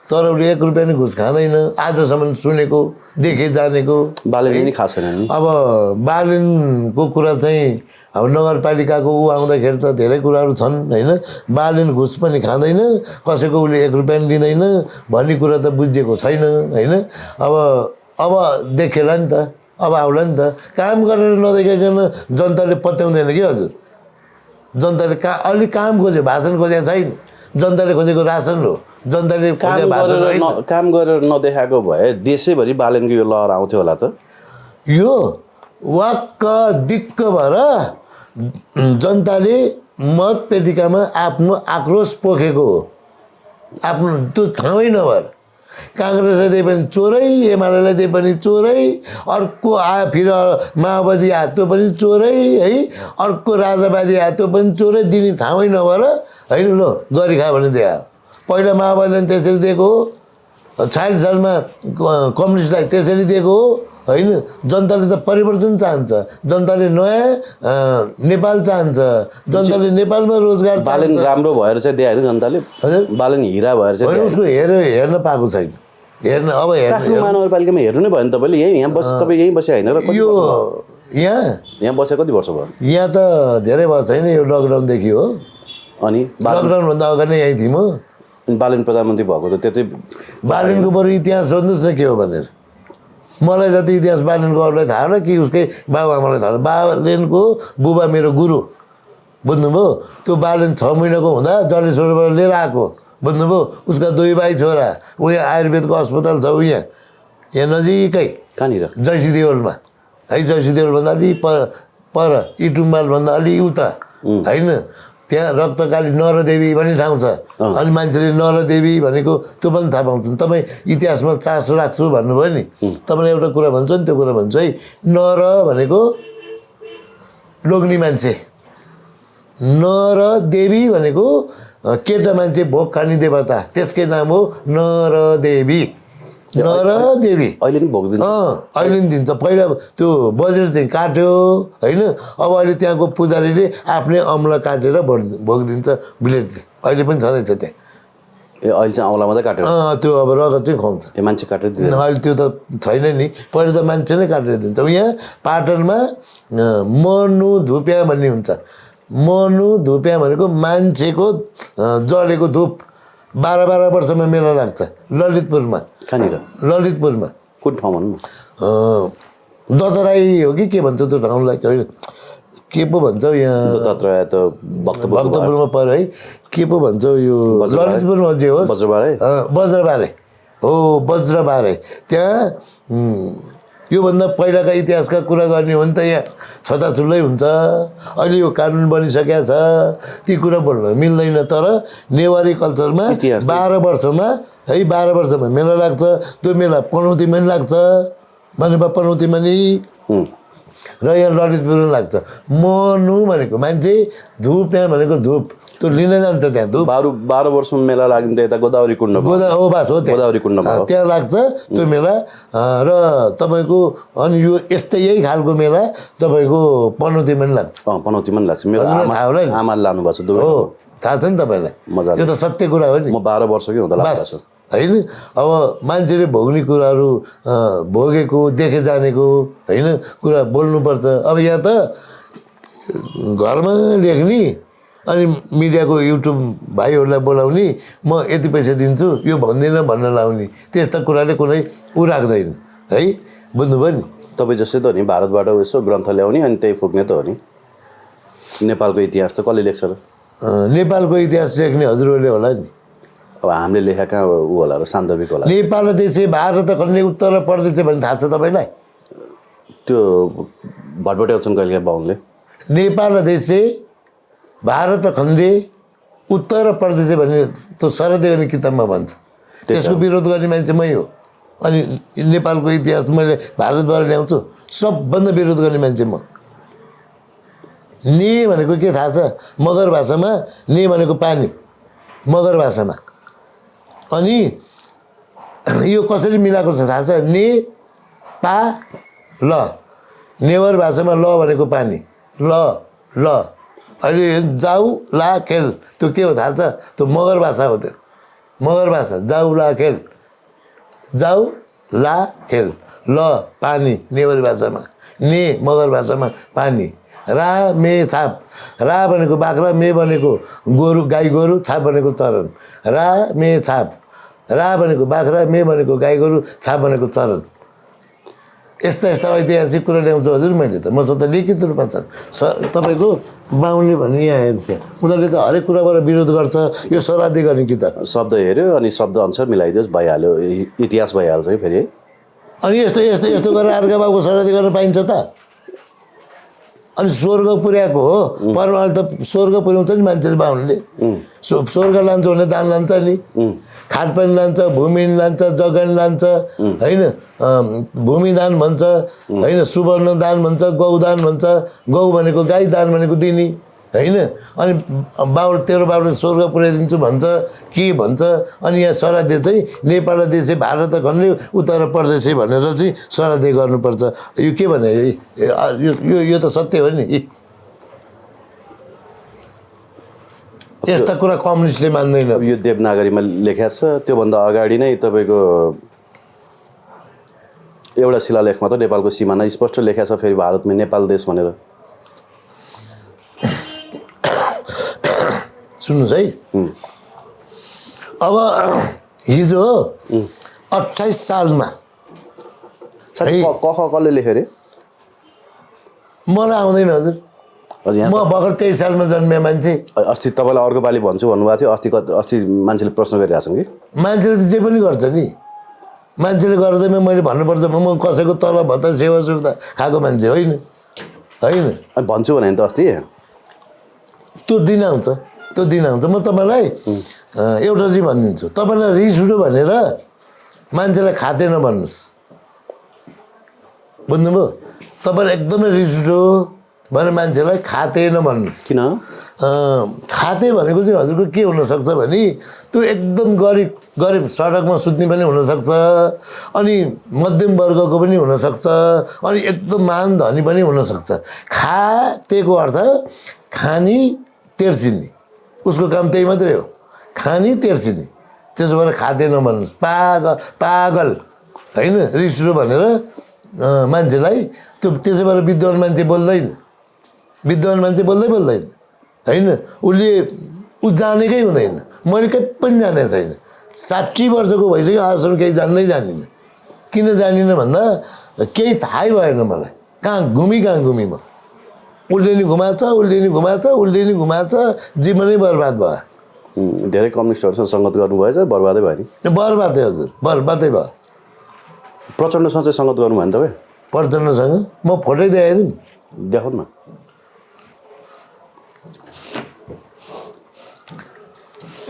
तर उसले 1 रुपियाँ नि घुस खाँदैन आजसम्म सुनेको देखे जानेको। बालेनले नि खास छैन नि। अब बालेनको कुरा चाहिँ अब नगरपालिकाको ऊ आउँदाखेरि त धेरै कुराहरू छन् होइन। बालेन घुस पनि खाँदैन, कसैको उसले 1 रुपियाँ पनि दिँदैन भन्ने कुरा त बुझिएको छैन होइन। अब देखेला नि त, अब आउला नि त। काम गरेर नदेखाइकन जनताले पत्याउँदैन कि हजुर। जनताले अलि काम खोज्यो, भाषण खोजेको छैन। जनताले खोजेको रासन हो, जनताले खोजेको भाषण होइन। काम गरेर नदेखाएको भए देशैभरि बालेनको यो लहर आउँथ्यो होला त। यो वाक्क दिक्क भएर जनताले मतपेटिकामा आफ्नो आक्रोश पोखेको हो। आफ्नो त्यो ठाउँै नभएर काङ्ग्रेसलाई दिए पनि चोरै, एमालेलाई दिए पनि चोरै, अर्को आयो फेरि माओवादी आयो त्यो पनि चोरै है, अर्को राजावादी आयो त्यो पनि चोरै दिने ठाउँै नभएर होइन। ल गरी खा भने दिए। पहिला माओवादीले त्यसरी दिएको हो, 46 सालमा कम्युनिस्टलाई त्यसरी दिएको हो होइन। जनताले त परिवर्तन चाहन्छ, जनताले नयाँ नेपाल चाहन्छ, जनताले नेपालमा रोजगार चाहन्छ। बालेन राम्रो भएर चाहिँ दिए होइन जनताले। हजुर, बालेन हिरा भएर चाहिँ उसको हेर्न पाएको छैन। हेर्न अब काठमाडौँ महानगरपालिकामा हेर्नु नै भयो नि तपाईँले। यहाँ बस तपाईँ यहीँ बसे होइन र? यो यहाँ बसेको कति वर्ष भयो? यहाँ त धेरै भएको छैन, यो लकडाउनदेखि हो। अनि लकडाउनभन्दा अगाडि नै यहीँ थियौँ हो। बालेन प्रधानमन्त्री भएको त त्यतै बालेनको बरु इतिहास सोध्नुहोस् न के हो भनेर। मलाई जति इतिहास बालेनको अरूलाई थाहा होला कि उसकै बाबुआमालाई थाहा होला। बालेनको बुबा मेरो गुरु, बुझ्नुभयो। त्यो बालेन 6 महिनाको हुँदा जलेश्वरबाट लिएर आएको, बुझ्नुभयो। उसका 2 भाइ छोरा, उहाँ आयुर्वेदको अस्पताल छ यहाँ नजिकै कहाँनिर? जयसी देवलमा है। जयसी देवलभन्दा अलि पर इटुम्बालभन्दा अलि उता होइन, त्यहाँ रक्तकाली नरदेवी भन्ने ठाउँ छ। अनि मान्छेले नरदेवी भनेको त्यो पनि थाहा पाउँछन्। तपाईँ इतिहासमा चासो राख्छु भन्नुभयो नि, तपाईँलाई एउटा कुरा भन्छु नि, त्यो कुरा भन्छु है। नर भनेको लोग्ने मान्छे, नरदेवी भनेको केटा मान्छे, भोग खाने देवता, त्यसकै नाम हो नरदेवी। नरदेवी अहिले पनि भोग दिन्छ? अहिले पनि दिन्छ। पहिला त्यो बजेट चाहिँ काट्यो होइन। अब अहिले त्यहाँको पुजारीले आफ्नै अम्ला काटेर भोग दिन्छ ब्लेडले। अहिले पनि छँदैछ त्यहाँ। अहिले चाहिँ औँला मात्रै काटेर? त्यो अब रगत चाहिँ खुवाउँछ। मान्छे काटेर दिन्छ? अहिले त्यो त छैन नि, पहिला त मान्छे नै काटेर दिन्छ। यहाँ पाटनमा मनु धुप्या भन्ने हुन्छ। मनु धुप्या भनेको मान्छेको जलेको धुप। 12 वर्षमा मेला लाग्छ ललितपुरमा। कहाँनिर? ललितपुरमा। कुन ठाउँ भन्नु? दतराई हो कि के भन्छ त्यो ठाउँलाई, होइन के पो भन्छ यहाँ। दतराई त भक्तपुरमा पर्यो है। के पो भन्छ यो ललितपुरमा जे होस्, बज्रबारे हो। बज्रबारे त्यहाँ योभन्दा पहिलाका इतिहासका कुरा गर्ने हो नि त। यहाँ छताछुल्लै हुन्छ। अहिले यो कानुन बनिसकेको छ, ती कुरा बोल्न मिल्दैन। तर नेवारी कल्चरमा 12 वर्षमा है, 12 वर्षमा मेला लाग्छ। त्यो मेला पनौतीमा नि लाग्छ, भनेपछि पनौतीमा नि, र यहाँ ललितपुरमा लाग्छ। मनु भनेको मान्छे, धुप यहाँ भनेको धुप, त्यो लिन जान्छ त्यहाँ धुप। 12 वर्षमा मेला लाग्ने त यता गोदावरी कुण्ड हो बास हो, गोदावरी कुण्ड त्यहाँ लाग्छ त्यो मेला। र तपाईँको अनि यो यस्तै यही खालको मेला तपाईँको पनौतीमा पनि लाग्छ। पनौतीमा पनि लाग्छ। मेरो आमाले लानुभएको छ दुवै। हो, थाहा छ नि तपाईँलाई। यो त सत्य कुरा हो नि। म 12 वर्षकै हुँदा लाग्छ होइन। अब मान्छेले भोग्ने कुराहरू भोगेको देखे जानेको होइन कुरा बोल्नुपर्छ। अब यहाँ त घरमा लेख्ने अनि मिडियाको युट्युब भाइहरूलाई बोलाउने, म यति पैसा दिन्छु यो भन्दिनँ भन्न लाउने, त्यस्ता कुराले कुनै राख्दैन है, बुझ्नुभयो नि। तपाईँ जस्तै त हो नि, भारतबाट यसो ग्रन्थ ल्याउने अनि त्यही फुक्ने त हो नि। नेपालको इतिहास त कसले लेख्छ र? नेपालको इतिहास लेख्ने हजुरहरूले होला नि। अब हामीले लेखेका ऊ होला र सान्दर्भिक होला। नेपाल देशे भारत खण्डे उत्तर प्रदेश भन्ने थाहा छ तपाईँलाई? त्यो भटभट्याउँछन् कहिले बाहुनले। नेपाल देशे भारत खण्डे उत्तर प्रदेश भन्ने त्यो शरदे गर्ने किताबमा भन्छ। त्यसको विरोध गर्ने मान्छे मै हो। अनि नेपालको इतिहास मैले भारतबाट ल्याउँछु, सबभन्दा विरोध गर्ने मान्छे म। ने भनेको के थाहा छ? मगर भाषामा ने भनेको पानी, मगर भाषामा। अनि यो कसरी मिलाएको छ थाहा छ? ने पा ल, नेवार भाषामा ल भनेको पानी, ल ल। अहिले जाऊ ला खेल, त्यो के हो थाहा छ? त्यो मगर भाषा हो। त्यो मगर भाषा, जाऊ ला खेल, जाऊ ला खेल, ल पानी नेवारी भाषामा, ने मगर भाषामा पानी। रा मे छाप, रा भनेको बाख्रा, मे भनेको गोरु गाई गोरु, छाप भनेको चरण। रा मे छाप, रा भनेको बाख्रा, मे भनेको गाई गोरु, छाप भनेको चरण। यस्ता यस्ता ऐतिहासिक कुरा ल्याउँछु हजुर मैले त, मसँग त लिखित रूपमा छ। तपाईँको बाहुनले भन्ने यहाँ हेर्छ, उनीहरूले त हरेक कुराबाट विरोध गर्छ। यो श्राद्ध गर्ने किताब शब्द हेऱ्यो अनि शब्द अनुसार मिलाइदियोस्, भइहाल्यो, इतिहास भइहाल्छ है फेरि। अनि यस्तो यस्तो यस्तो गरेर अर्का बाबुको श्राद्ध गर्न पाइन्छ त? अनि स्वर्ग पुर्याएको हो परमाले त, स्वर्ग पुर्याउँछ नि मान्छेले, बाहुनले स्वर्ग लान्छ भने दान लान्छ नि, खाटपानी लान्छ, भूमि लान्छ, जग्गा लान्छ होइन, भूमिदान भन्छ होइन, सुवर्ण दान भन्छ, गौदान भन्छ। गौ भनेको गाई, दान भनेको दिने होइन। अनि बाबु तेरो बाबुले स्वर्ग पुर्याइदिन्छु भन्छ के भन्छ। अनि यहाँ श्राद्ध चाहिँ नेपाल देशे भारत खण्डे उत्तर प्रदेश भनेर चाहिँ श्राद्ध गर्नुपर्छ। यो के भने यो त सत्य हो नि। यस्ता कुरा कम्युनिस्टले मान्दैन। यो देवनागरीमा लेखेको छ, त्योभन्दा अगाडि नै तपाईँको एउटा शिलालेखमा त नेपालको सिमाना स्पष्ट लेखेको छ फेरि भारतमा नेपाल देश भनेर। सुन्नुहोस् है, अब हिजो 28 सालमा कसले लेख्यो अरे? मलाई आउँदैन हजुर, म भर्खर 23 सालमा जन्मे मान्छे। अस्ति तपाईँलाई अर्को पालि भन्छु भन्नुभएको थियो, अस्ति मान्छेले प्रश्न गरिरहेको छन् कि मान्छेले त जे पनि गर्छ नि, मान्छेले गर्दैमा मैले भन्नुपर्छ म कसैको तलब भत्ता सेवा सुविधा खाएको मान्छे होइन होइन। अनि भन्छु भने त अस्ति त्यो दिन आउँछ, त्यो दिन आउँछ। म तपाईँलाई एउटा चाहिँ भनिदिन्छु, तपाईँलाई रिस उठ्यो भनेर मान्छेलाई खाते नभन्नुहोस्, बुझ्नुभयो? तपाईँलाई एकदमै रिस उठ्यो भने मान्छेलाई खाते नभन्नुहोस्। किन? खाते भनेको चाहिँ हजुरको के हुनसक्छ भने त्यो एकदम गरिब सडकमा सुत्ने पनि हुनसक्छ, अनि मध्यम वर्गको पनि हुनसक्छ, अनि एकदम महान धनी पनि हुनसक्छ। खातेको अर्थ खानी तेर्सिने, उसको काम त्यही मात्रै हो, खानी तेर्सिने। त्यसो भएर खाते नभन्नुहोस्, पागल होइन। रिस उठ्यो भनेर मान्छेलाई त्यसै भएर विद्वान मान्छे बोल्दैन, विद्वान मान्छे बोल्दैन होइन। ऊ जानेकै हुँदैन। मैले केही पनि जानेको छैन, 60 वर्षको भइसक्यो, आजसम्म केही जान्दै जानिनँ। किन जानिनँ भन्दा केही थाहै भएन मलाई, कहाँ घुमी म। उसले नि घुमाएछ, जीवनै बर्बाद भयो। धेरै कम्युनिस्टहरूसँग सङ्गत गर्नुभएछ, बर्बादै भयो नि? बर्बादै हजुर, बर्बादै भयो। प्रचण्डसँग चाहिँ सङ्गत गर्नुभयो नि तपाईँ? प्रचण्डसँग म फोटै देखाइदिउँ, देखाउँ न।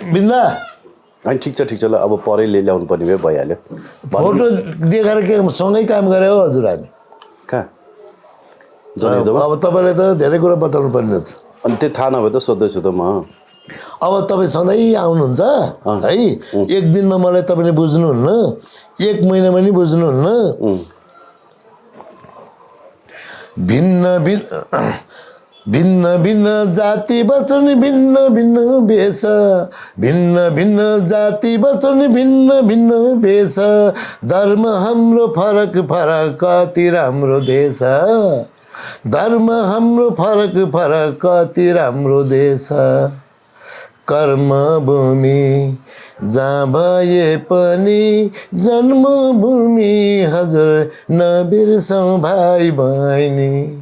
बिन्दा होइन ठिक छ ल, अब परै ल्याउनु पर्ने भयो, भइहाल्यो। फोटो देखाएर के सँगै काम गरे हो हजुर हामी? कहाँ? अब तपाईँलाई त धेरै कुरा बताउनु पर्ने छ। अनि त्यो थाहा नभए त सोध्दैछु त म। अब तपाईँ सधैँ आउनुहुन्छ है, एक दिनमा मलाई तपाईँले बुझ्नुहुन्न, एक महिनामा नि बुझ्नुहुन्न। भिन्न भिन्न जाति बस्छन्, भिन्न भिन्न भेष, भिन्न जाति बस्छन्, भिन्न भेष। धर्म हाम्रो फरक कति राम्रो देश, धर्म हाम्रो फरक कति राम्रो देश। कर्मभूमि जहाँ भए पनि जन्मभूमि, हजुर नबिर्सौँ भाइ बहिनी।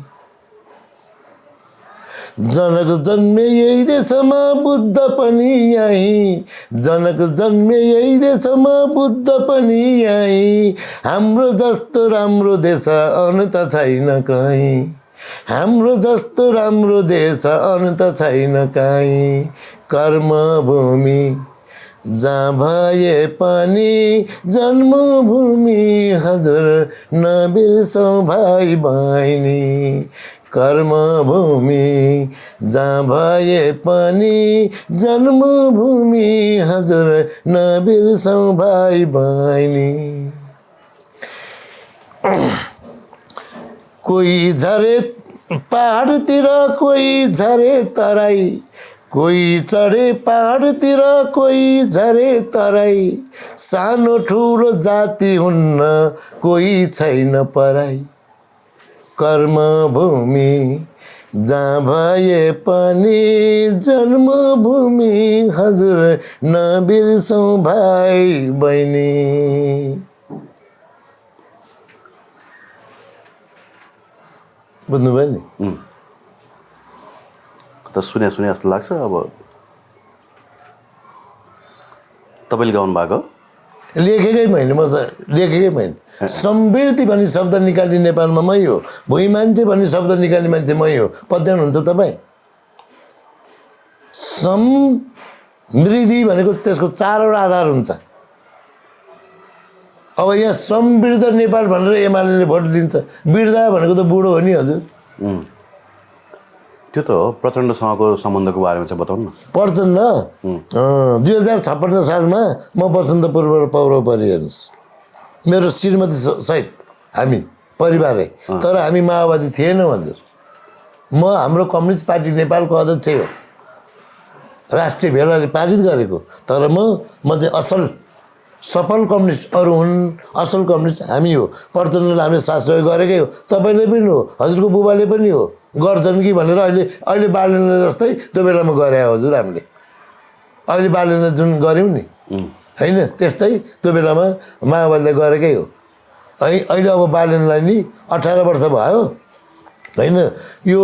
जनक जन्मे यही देशमा, बुद्ध पनि यही, जनक जन्मे यही देशमा, बुद्ध पनि यही। हाम्रो जस्तो राम्रो देश अनु त छैन कहीँ, हाम्रो जस्तो राम्रो देश अनु त छैन कहीँ। कर्मभूमि जहाँ भए पनि जन्मभूमि, हजुर नबिर्सौँ भाइ बहिनी। कर्मभूमि जहाँ भए पनि जन्मभूमि, हजुर नबिर्सौँ भाइ बहिनी। कोही झरे पहाडतिर, कोही झरे तराई, कोही चढे पहाडतिर, कोही झरे तराई। सानो ठुलो जाति हुन्न, कोही छैन पराई। कर्मभूमि जहाँ भए पनि जन्मभूमि, हजुर नबिर्सौँ भाइ बहिनी। बुझ्नुभयो नि? त सुने जस्तो लाग्छ। अब तपाईँले गाउनु भएको? लेखेकै मैले, लेखेकै मैले। समृद्धि भन्ने शब्द निकाल्ने नेपालमा मै हो, भुइँ मान्छे भन्ने शब्द निकाल्ने मान्छे मै हो। पत्याउनुहुन्छ तपाईँ? समृद्धि भनेको त्यसको 4वटा आधार हुन्छ। अब यहाँ समृद्ध नेपाल भनेर एमाले भोट दिन्छ, बिर्दा भनेको त बुढो हो नि हजुर। त्यो त हो। प्रचण्डसँगको सम्बन्धको बारेमा चाहिँ बताउनु न। प्रचण्ड 2056 सालमा म बसन्तपुरबाट पौरव परेँ, हेर्नुहोस्, मेरो श्रीमती सहित हामी परिवारै। तर हामी माओवादी थिएनौँ हजुर। हाम्रो कम्युनिस्ट पार्टी नेपालको अध्यक्ष हो, राष्ट्रिय भेलाले पारित गरेको। तर म चाहिँ असल सफल कम्युनिस्ट अरू हुन्, असल कम्युनिस्ट हामी हो। प्रचण्डले हामीले साथ सहयोग गरेकै हो, तपाईँले पनि हो, हजुरको बुबाले पनि हो। गर्छन् कि भनेर अहिले बालनले जस्तै त्यो बेलामा गरे हजुर हामीले। अहिले बालनले जुन गऱ्यौँ नि होइन, त्यस्तै त्यो बेलामा माओवादीले गरेकै हो है। अहिले अब बालनलाई नि 18 वर्ष भयो होइन। यो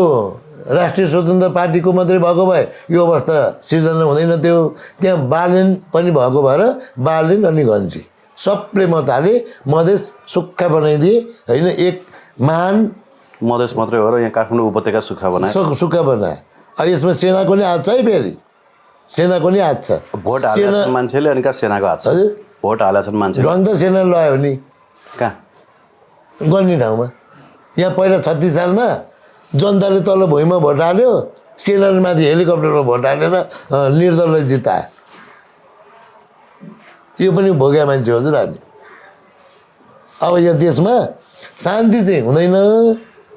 राष्ट्रिय स्वतन्त्र पार्टीको मात्रै भएको भए यो अवस्था सिर्जना हुँदैन थियो। त्यहाँ बालेन पनि भएको भएर बालेन अनि घन्टी सबले मत हाले, मधेस सुक्खा बनाइदिए होइन। एक महान मधेस मात्रै हो र यहाँ काठमाडौँ उपत्यका सुक्खा बनाए, सुक्खा बनाए। यसमा सेनाको नि हात छ है, फेरि सेनाको नि हात छ। भोट हालेछन् मान्छेले अनि कहाँ सेनाको हात छ? हजुर भोट हालेछन् मान्छे रङ त सेना लगायो नि कहाँ गर्ने ठाउँमा। यहाँ पहिला 36 सालमा जनताले तल भुइँमा भोट हाल्यो, सेनाले माथि हेलिकप्टरमा भोट हालेर निर्दललाई जितायो। यो पनि भोग्या मान्छे हजुर हामी। अब यहाँ देशमा शान्ति चाहिँ हुँदैन।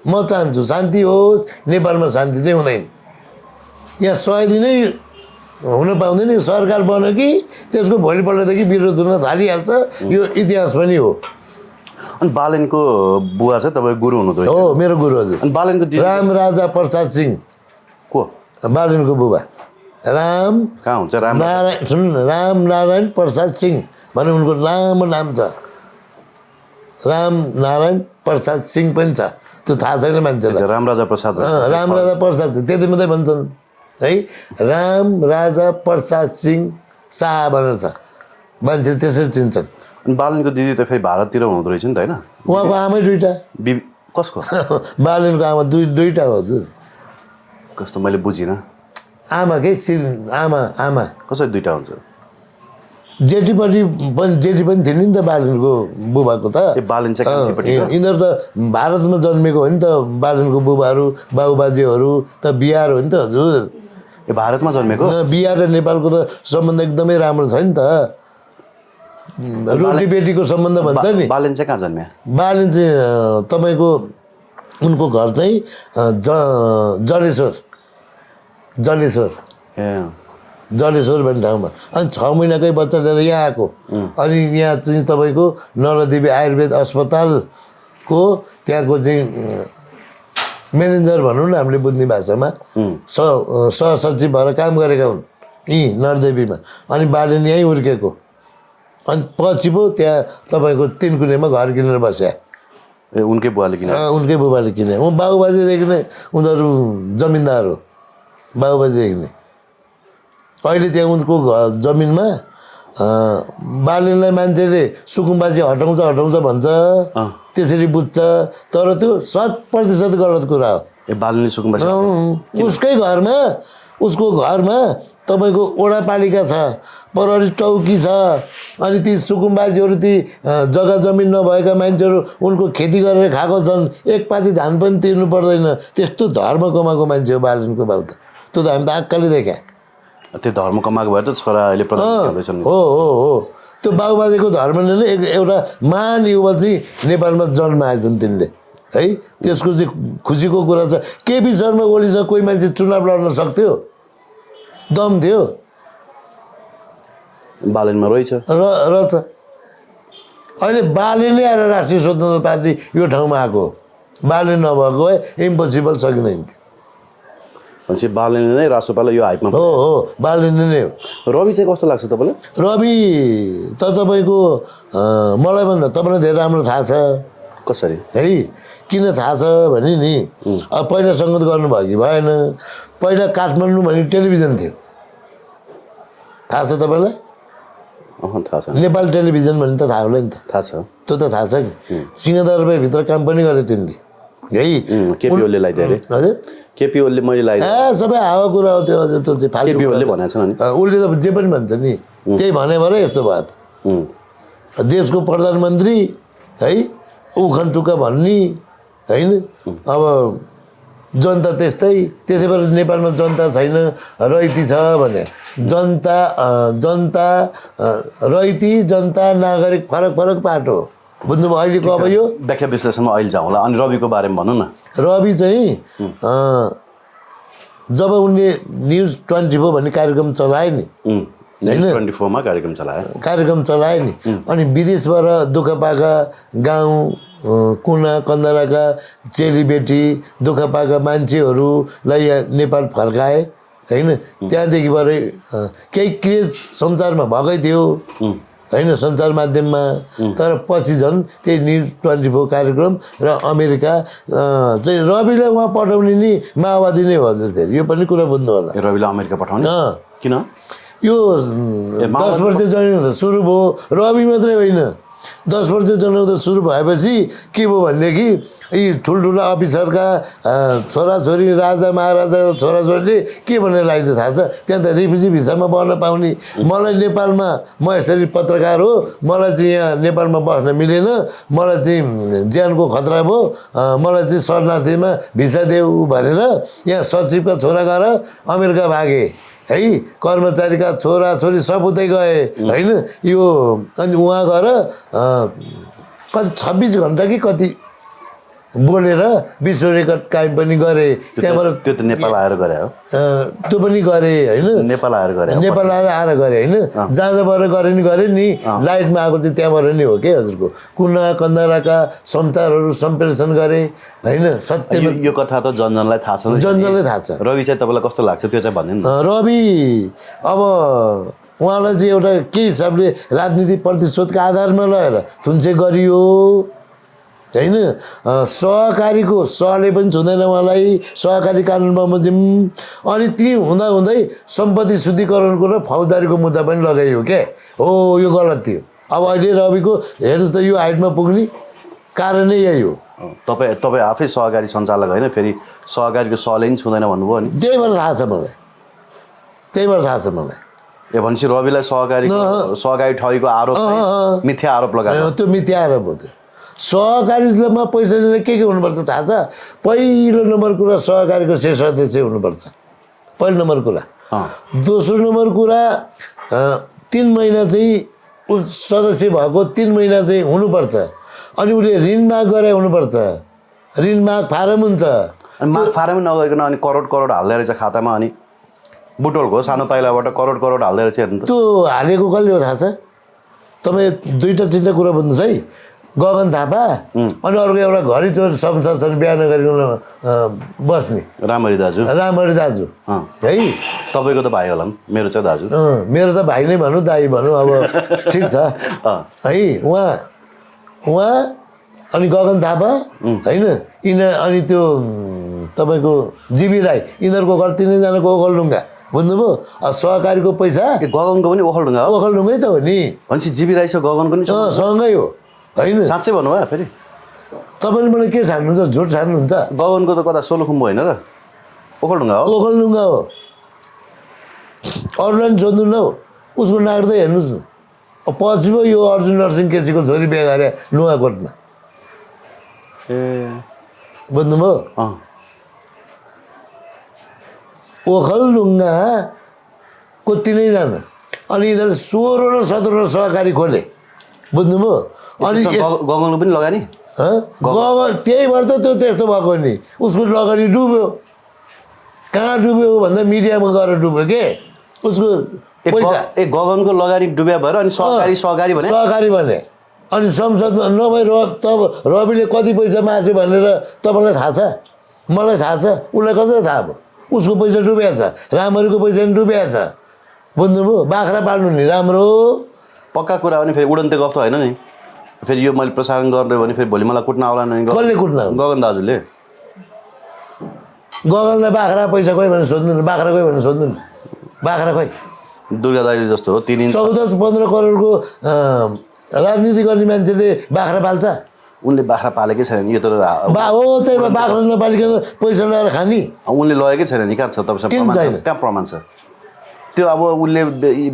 म चाहन्छु शान्ति होस्, नेपालमा शान्ति चाहिँ हुँदैन। यहाँ 100 दिनै हुन पाउँदैन। यो सरकार बन्यो कि त्यसको भोलिपल्टदेखि विरोध हुन थालिहाल्छ। यो इतिहास पनि हो। अनि बालेनको बुवा चाहिँ तपाईँ गुरु हुनुहुँदो रहेछ? हो, मेरो गुरु हजुर। अनि बालेनको दिदी राम राजा प्रसाद सिंह को? बालेनको बुबा राम कहाँ हुन्छ राम? नारायण सुन्नु न, राम नारायण प्रसाद सिंह भन्ने उनको लामो नाम छ। राम नारायण प्रसाद सिंह पनि छ, त्यो थाहा छैन मान्छेलाई। राम राजा प्रसाद राम राजा प्रसाद सिंह त्यति मात्रै भन्छन् है। राम राजा प्रसाद सिंह शाह भनेर छ, मान्छे त्यसरी चिन्छन्। अनि बालेनको दिदी त फेरि भारततिर हुनुहुँदो रहेछ नि त होइन? उहाँको आमै दुईवटा। कसको? बालेनको आमा दुईवटा हो हजुर। कस्तो मैले बुझिनँ। आमाकै आमा कसरी दुईवटा हुन्छ? जेठी पनि थिए नि त बालेनको बुबाको त। बालेन चाहिँ कान्छीपट्टि? यिनीहरू त भारतमा जन्मेको हो नि त। बालेनको बुबाहरू बाबुबाजेहरू त बिहार हो नि त हजुर। भारतमा जन्मेको? बिहार र नेपालको त सम्बन्ध एकदमै राम्रो छ नि त। रोटी बेटीको सम्बन्ध भन्छ नि। बालेन चाहिँ कहाँ जन्म्या? बालेन चाहिँ तपाईँको उनको घर चाहिँ जलेश्वर भन्ने ठाउँमा। अनि 6 महिनाकै बच्चा लिएर यहाँ आएको। अनि यहाँ चाहिँ तपाईँको नरदेवी आयुर्वेद अस्पतालको त्यहाँको चाहिँ म्यानेजर भनौँ न हामीले बुझ्ने भाषामा सहसचिव भएर काम गरेका हुन् यहीँ नरदेवीमा। अनि बालेन यहीँ हुर्केको। अनि पछि पो त्यहाँ तपाईँको 3 कुनेमा घर किनेर बस्या। उनकै बुवाले किने? उनकै बुबाले किने। बाबुबाजेदेखि नै उनीहरू जमिनदार हो, बाबुबाजेदेखि नै। अहिले त्यहाँ उनको जमिनमा बालेनलाई मान्छेले सुकुम्बासी हटाउँछ भन्छ, त्यसरी बुझ्छ। तर त्यो 100% गलत कुरा हो। बालेनले सुकुम्बासी? उसकै घरमा, उसको घरमा तपाईँको वडापालिका छ, प्रहरी चौकी छ। अनि ती सुकुम्बासीहरू, ती जग्गा जमिन नभएका मान्छेहरू उनको खेती गरेर खाएको छन्। एक पाती धान पनि तिर्नु पर्दैन। त्यस्तो धर्म कमाएको मान्छे हो बालेनको बाबु त। त्यो त हामी त आक्काले देख्या। त्यो धर्म कमाएको भएर त छोरा अहिले प्रधानमन्त्री हुँदैछन्। हो त्यो बाबुबाजेको धर्मले नै एउटा महान युवा चाहिँ नेपालमा जन्माएछन् तिनले है। त्यसको चाहिँ खुसीको कुरा छ। केपी शर्मा ओलीसँग कोही मान्छे चुनाव लड्न सक्थ्यो? दम थियो? बालेनमा रहेछ रहेछ। अहिले बालेनले आएर राष्ट्रिय स्वतन्त्र पार्टी यो ठाउँमा आएको। बालेन नभएको भए इम्पोसिबल सकिँदैन थियो। भनेपछि बालेनले नै राष्ट्रपाललाई यो हाइपमा? हो, बालेनले नै हो। रवि चाहिँ कस्तो लाग्छ तपाईँलाई? रवि त तपाईँको मलाई भन्दा तपाईँलाई धेरै राम्रो थाहा छ। कसरी है? किन थाहा छ भने नि, अब पहिला सङ्गत गर्नुभयो कि भएन? पहिला काठमाडौँ भन्ने टेलिभिजन थियो, थाहा छ तपाईँलाई? थाहा छ। नेपाल टेलिभिजन भन्ने त थाहा होला नि त? थाहा छ। त्यो त थाहा छ नि। सिंहदरबारभित्र काम पनि गरे तिनले है। केपी ओलीले लगाइदियो अरे? हजुर, केपी ओलीले मैले लगाइदिएँ। सबै हावा कुरा हो त्यो। हजुर, त्यो चाहिँ फाल्टु केपी ओलीले भनेको छ नि। उसले त जे पनि भन्छ नि, त्यही भने भएर यस्तो भयो। देशको प्रधानमन्त्री है, उखान टुक्का भन्ने होइन। अब जनता त्यस्तै। त्यसै भएर नेपालमा जनता छैन, रैती छ भने। जनता रैती, जनता नागरिक फरक पाटो हो। बुझ्नुभयो? अहिलेको अब यो व्याख्या विश्लेषणमा अहिले जाउँला। अनि रविको बारेमा भनौँ न। रवि चाहिँ जब उनले न्युज 24 भन्ने कार्यक्रम चलाए नि, होइन 24 मा कार्यक्रम चलाए नि अनि विदेशबाट दुःख पाएका गाउँ कुना कन्दराका चेलीबेटी दुःख पाएका मान्छेहरूलाई यहाँ नेपाल फर्काए होइन त्यहाँदेखिबाट केही क्रेज संसारमा भएकै थियो होइन सञ्चार माध्यममा तर पछि झन् त्यही न्युज 24 कार्यक्रम र अमेरिका चाहिँ रविलाई उहाँ पठाउने नि माओवादी नै हो हजुर फेरि यो पनि कुरा बुझ्नु होला रविलाई अमेरिका पठाउने किन यो 10 वर्ष जनयुद्ध सुरु भयो रवि मात्रै होइन 10 वर्ष जनयुद्ध सुरु भएपछि के भयो भनेदेखि यी ठुल्ठुला अफिसरका छोराछोरी राजा महाराजा छोराछोरीले के भनेर लगाइदियो थाहा छ त्यहाँ त रिफ्युजी भिसामा बस्न पाउने मलाई नेपालमा म यसरी पत्रकार हो मलाई चाहिँ यहाँ नेपालमा बस्न मिलेन मलाई चाहिँ ज्यानको खतरा भयो मलाई चाहिँ शरणार्थीमा भिसा देऊ भनेर यहाँ सचिवका छोरा गएर अमेरिका भागे है कर्मचारीका छोराछोरी सब उतै गए होइन यो अनि उहाँ गएर कति 26 घन्टा कि कति बोलेर विश्व रेकर्ड कायम पनि गरे त्यहाँबाट त्यो त नेपाल आएर गरे हो त्यो पनि गरे होइन नेपाल आएर गरे होइन जहाँबाट गरे नि लाइटमा आएको चाहिँ त्यहाँबाट नै हो के हजुरको कुना कन्दराका समाचारहरू सम्प्रेषण गरे होइन सत्य यो कथा त जनजनलाई थाहा छ जनजनलाई थाहा छ रवि चाहिँ तपाईँलाई कस्तो लाग्छ त्यो चाहिँ भन्नु न रवि अब उहाँलाई चाहिँ एउटा के हिसाबले राजनीति प्रतिशोधको आधारमा लगेर थुन्चे गरियो होइन सहकारीको सहले पनि छुँदैन उहाँलाई सहकारी कानुन बमोजिम अनि ती हुँदै सम्पत्ति शुद्धिकरणको र फौजदारीको मुद्दा पनि लगाइयो क्या हो यो गलत थियो अब अहिले रविको हेर्नुहोस् त यो हाइटमा पुग्ने कारण नै यही हो तपाईँ आफै सहकारी सञ्चालक होइन फेरि सहकारीको सहले पनि छुँदैन भन्नुभयो नि त्यहीबाट थाहा छ मलाई ए भनेपछि रविलाई सहकारी ठगीको आरोप मिथ्या आरोप लगायो त्यो मिथ्या आरोप हो त्यो सहकारीमा पैसा लिने के हुनुपर्छ थाहा छ पहिलो नम्बर कुरा सहकारीको शेष अध्यक्ष हुनुपर्छ पहिलो नम्बर कुरा दोस्रो नम्बर कुरा 3 महिना चाहिँ उस सदस्य भएको 3 महिना चाहिँ हुनुपर्छ अनि उसले ऋण माग गरे हुनुपर्छ ऋण माग फारम हुन्छ अनि माग फारम नगरिकन अनि करोड हाल्दै रहेछ खातामा अनि बुटोलको सानो पाइलाबाट करोड हाल्दै रहेछ हेर्नु त्यो हालेको कसले हो थाहा छ तपाईँ 2-3 कुरा बुझ्नुहोस् है गगन थापा अनि अर्को एउटा घरी चोर संसार बिहा नगरिकन बस्ने रामहरि दाजु है तपाईँको त भाइ होला मेरो चाहिँ दाजु मेरो त भाइ नै भनौँ दाइ भनौँ अब ठिक छ है उहाँ अनि गगन थापा होइन अनि त्यो तपाईँको जीवी राई यिनीहरूको घर 3जनाको ओखलढुङ्गा बुझ्नुभयो सहकारीको पैसा गगनको पनि ओखलढुङ्गै त हो नि भनेपछि जीवी राई गगनको पनि सँगै हो होइन साँच्चै भन्नुभयो फेरि तपाईँले मलाई के ठान्नुहुन्छ झुट ठान्नुहुन्छ गगनको त कता सोलुखुम्बु होइन र ओखलढुङ्गा हो अरूलाई पनि सोध्नु न उसको नाक त हेर्नुहोस् न पछि पो यो अर्जुन नरसिंह केसीको छोरी बिहा गरे नुवाकोटमा बुझ्नुभयो ओखलढुङ्गाको 3जना अनि यिनीहरू 16 र 17 सहकारी खोले बुझ्नुभयो अनि गगनको पनि लगानी गगन त्यही भएर त त्यो त्यस्तो भएको नि उसको लगानी डुब्यो कहाँ डुब्यो भन्दा मिडियामा गएर डुब्यो के उसको गगनको लगानी डुब्या भएर अनि सहकारी भने अनि संसदमा नभए रविले कति पैसा माग्यो भनेर तपाईँलाई थाहा छ मलाई थाहा छ उसलाई कसरी थाहा भयो उसको पैसा डुबिया छ रामहरिको पैसा पनि डुबिया छ बुझ्नुभयो बाख्रा पाल्नु नि राम्रो पक्का कुरा हो नि फेरि उडन्ते गफ त होइन नि फेरि यो मैले प्रसारण गर्ने भने फेरि भोलि मलाई कुट्न आउला नि कसले कुट्न गगन दाजुले गगनलाई बाख्रा पैसा कोही भने सोध्नु नि बाख्रा कोही भने सोध्नु नि बाख्रा खोइ दुर्गा दाजु जस्तो हो 14-15 करोडको राजनीति गर्ने मान्छेले बाख्रा पाल्छ उनले बाख्रा पालेकै छैन यो त हो त्यही भएर बाख्रा नपालिकन पैसा लगाएर खाने उनले लगेकै छैन नि कहाँ छ तपाईँसँग कहाँ प्रमाण छ त्यो अब उसले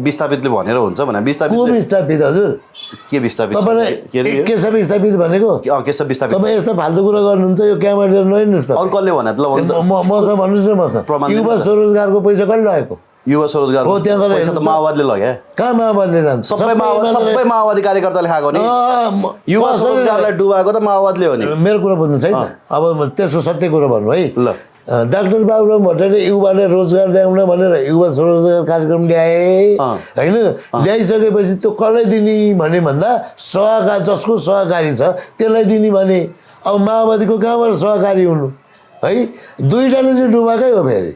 विस्थापितले भनेर हुन्छ भने विस्थापित हजुर के विस्थापित तपाईँलाई केशव विस्थापित भनेको केशव विस्थापित तपाईँ यस्तो फाल्टु कुरा गर्नुहुन्छ यो क्यामेरा नहिँड्नुहोस् त अरू कसले भने मसँग भन्नुहोस् न मसँग युवा स्वरोजगारको पैसा कसले लगेको युवा स्वरोजगार हो त्यहाँ गएर माओवादीले लग्यो कहाँ माओवादीले लान्छ सबै माओवादी कार्यकर्ताले खाएको नि युवा स्वरोजगारलाई डुबाएको त माओवादीले हो नि मेरो कुरा बुझ्नुहोस् है अब त्यसको सत्य कुरा भन्नु है ल डाक्टर बाबुराम भट्टराईले युवाले रोजगार ल्याउन भनेर युवा स्वरोजगार कार्यक्रम ल्याए होइन ल्याइसकेपछि त्यो कसलाई दिने भने भन्दा सहकारी जसको सहकारी छ त्यसलाई दिने भने अब माओवादीको कहाँबाट सहकारी हुनु है दुईटाले चाहिँ डुबाएकै हो फेरि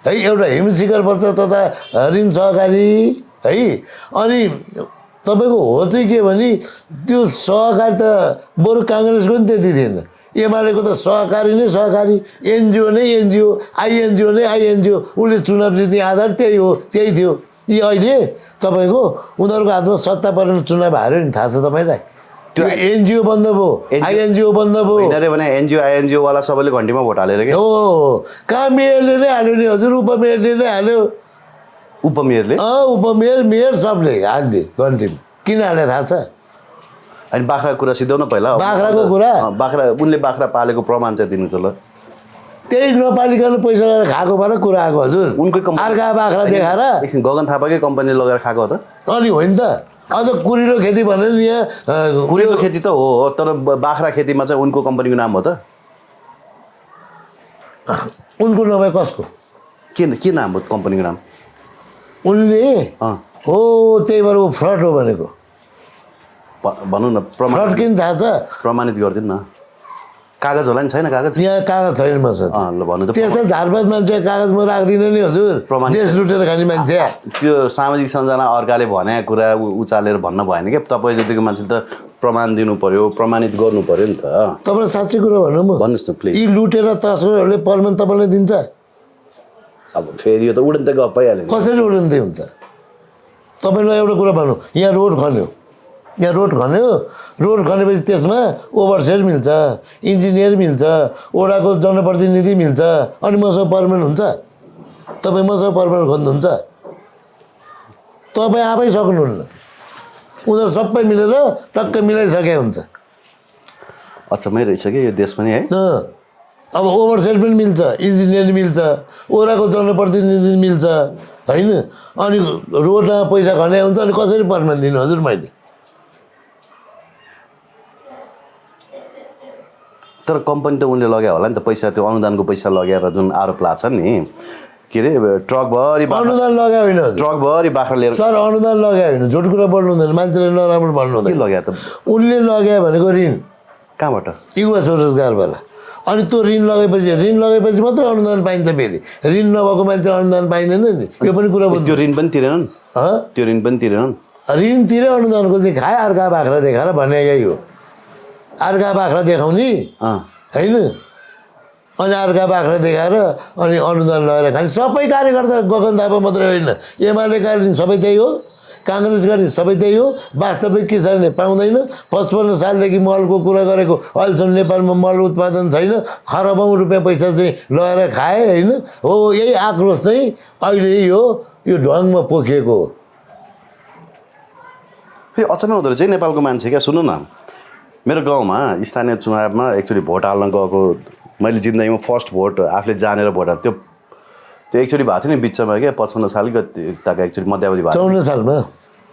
है एउटा हिमशिखर बच्च तथा ऋण सहकारी है अनि तपाईँको हो चाहिँ के भने त्यो सहकारी त बरु काङ्ग्रेसको नि त्यति थिएन एमालेको त सहकारी नै सहकारी एनजिओ नै एनजिओ आइएनजिओ नै आइएनजिओ उसले चुनाव जित्ने आधार त्यही हो त्यही थियो यी अहिले तपाईँको उनीहरूको हातमा सत्ता परेन चुनाव हार्यो नि थाहा छ तपाईँलाई त्यो एनजिओ बन्द भयो आइएनजिओ बन्द भयो भने एनजिओ आइएनजिओ वाला सबैले घन्टीमा भोट हालेर के हो कहाँ मेयरले नै हाल्यो नि हजुर उपमेयरले नै हाल्यो उपमेयर मेयर सबले हालिदिए घन्टीमा किन हाले थाहा छ अनि बाख्राको कुरा सिधाउन पहिला बाख्राको कुरा उनले बाख्रा पालेको प्रमाण चाहिँ दिनु त ल त्यही नपालिकन पैसा लगाएर खाएको भएर कुरा आएको हजुर उनकै अर्का बाख्रा देखाएर एकछिन गगन थापाकै कम्पनीले लगेर खाएको हो त अनि होइन त अझ कुरिलो खेती भनेर यहाँ कुरिलो खेती त हो तर बाख्रा खेतीमा चाहिँ उनको कम्पनीको नाम हो त उनको नभए कसको के नाम हो कम्पनीको नाम उनले हो त्यही भएर ऊ फ्रड हो भनेको भनौँ न फ्रड किन थाहा छ प्रमाणित गरिदिनु न कागज होला नि छैन कागज यहाँ कागज छैन मसँग ल भन्नु त त्यस्तो झारपात मान्छे कागज म राख्दिनँ नि हजुर देश लुटेर खाने मान्छे त्यो सामाजिक सञ्जालमा अर्काले भने कुरा उचालेर भन्न भएन कि तपाईँ जतिको मान्छेले त प्रमाण दिनु पर्यो प्रमाणित गर्नु पर्यो नि त तपाईँलाई साँच्चै कुरा भन्नु म भन्नुहोस् न प्लिज यी लुटेर तस्करहरूले प्रमाण तपाईँलाई दिन्छ अब फेरि यो त उडन्त गफ भइहाल्यो कसरी उडन्ते हुन्छ तपाईँलाई एउटा कुरा भनौँ यहाँ रोड खनेपछि त्यसमा ओभरसेयर मिल्छ इन्जिनियर मिल्छ ओडाको जनप्रतिनिधि मिल्छ अनि मसँग पर्मेन्ट हुन्छ तपाईँ मसँग पर्मेन्ट खोज्नुहुन्छ तपाईँ आफै सक्नुहुन्न उनीहरू सबै मिलेर टक्कै मिलाइसके हुन्छ अचम्मै रहेछ कि यो देश पनि है अब ओभरसेयर पनि मिल्छ इन्जिनियर मिल्छ ओडाको जनप्रतिनिधि मिल्छ होइन अनि रोडमा पैसा खने हुन्छ अनि कसरी पर्मेन्ट दिनु हजुर मैले तर कम्पनी त उनले लगायो होला नि त पैसा त्यो अनुदानको पैसा लगेर जुन आरोप लाग्छ नि के अरे ट्रकभरि अनुदान लगायो होइन ट्रकभरि बाख्रा लिएर सर अनुदान लगायो होइन झुट कुरा बोल्नु हुँदैन मान्छेले नराम्रो भन्नु के हुँदैन लगायो त उनले लगायो भनेको ऋण कहाँबाट युवा स्वरोजगारबाट अनि त्यो ऋण लगाएपछि मात्रै अनुदान पाइन्छ फेरि ऋण नभएको मान्छे अनुदान पाइँदैन नि यो पनि कुरा त्यो ऋण पनि तिरेनन् त्यो ऋण पनि तिरेनन् ऋण तिरे अनुदानको चाहिँ खाए अर्का बाख्रा देखाएर भने यही हो अर्का बाख्रा देखाउने होइन अनि अर्का बाख्रा देखाएर अनि अनुदान लगाएर खाने सबै कार्यकर्ता गगन थापा मात्रै होइन एमालेका ऋण सबै त्यही हो काङ्ग्रेसका ऋण सबै त्यही हो वास्तविक किसानले पाउँदैन 55 सालदेखि मलको कुरा गरेको अहिलेसम्म नेपालमा मल उत्पादन छैन खरबौँ रुपियाँ पैसा चाहिँ लगाएर खाए होइन हो यही आक्रोश चाहिँ अहिले यही हो यो ढङ्गमा पोखिएको हो फेरि अचम्मै हुँदो रहेछ नेपालको मान्छे क्या सुन्नु न मेरो गाउँमा स्थानीय चुनावमा एक्चुअली भोट हाल्न गएको मैले जिन्दगीमा फर्स्ट भोट आफूले जानेर भोट हाल्नु त्यो एक्चुअली भएको थियो नि बिचमा क्या 55 सालको तक एक्चुअली मध्यावधि भएको 54 सालमा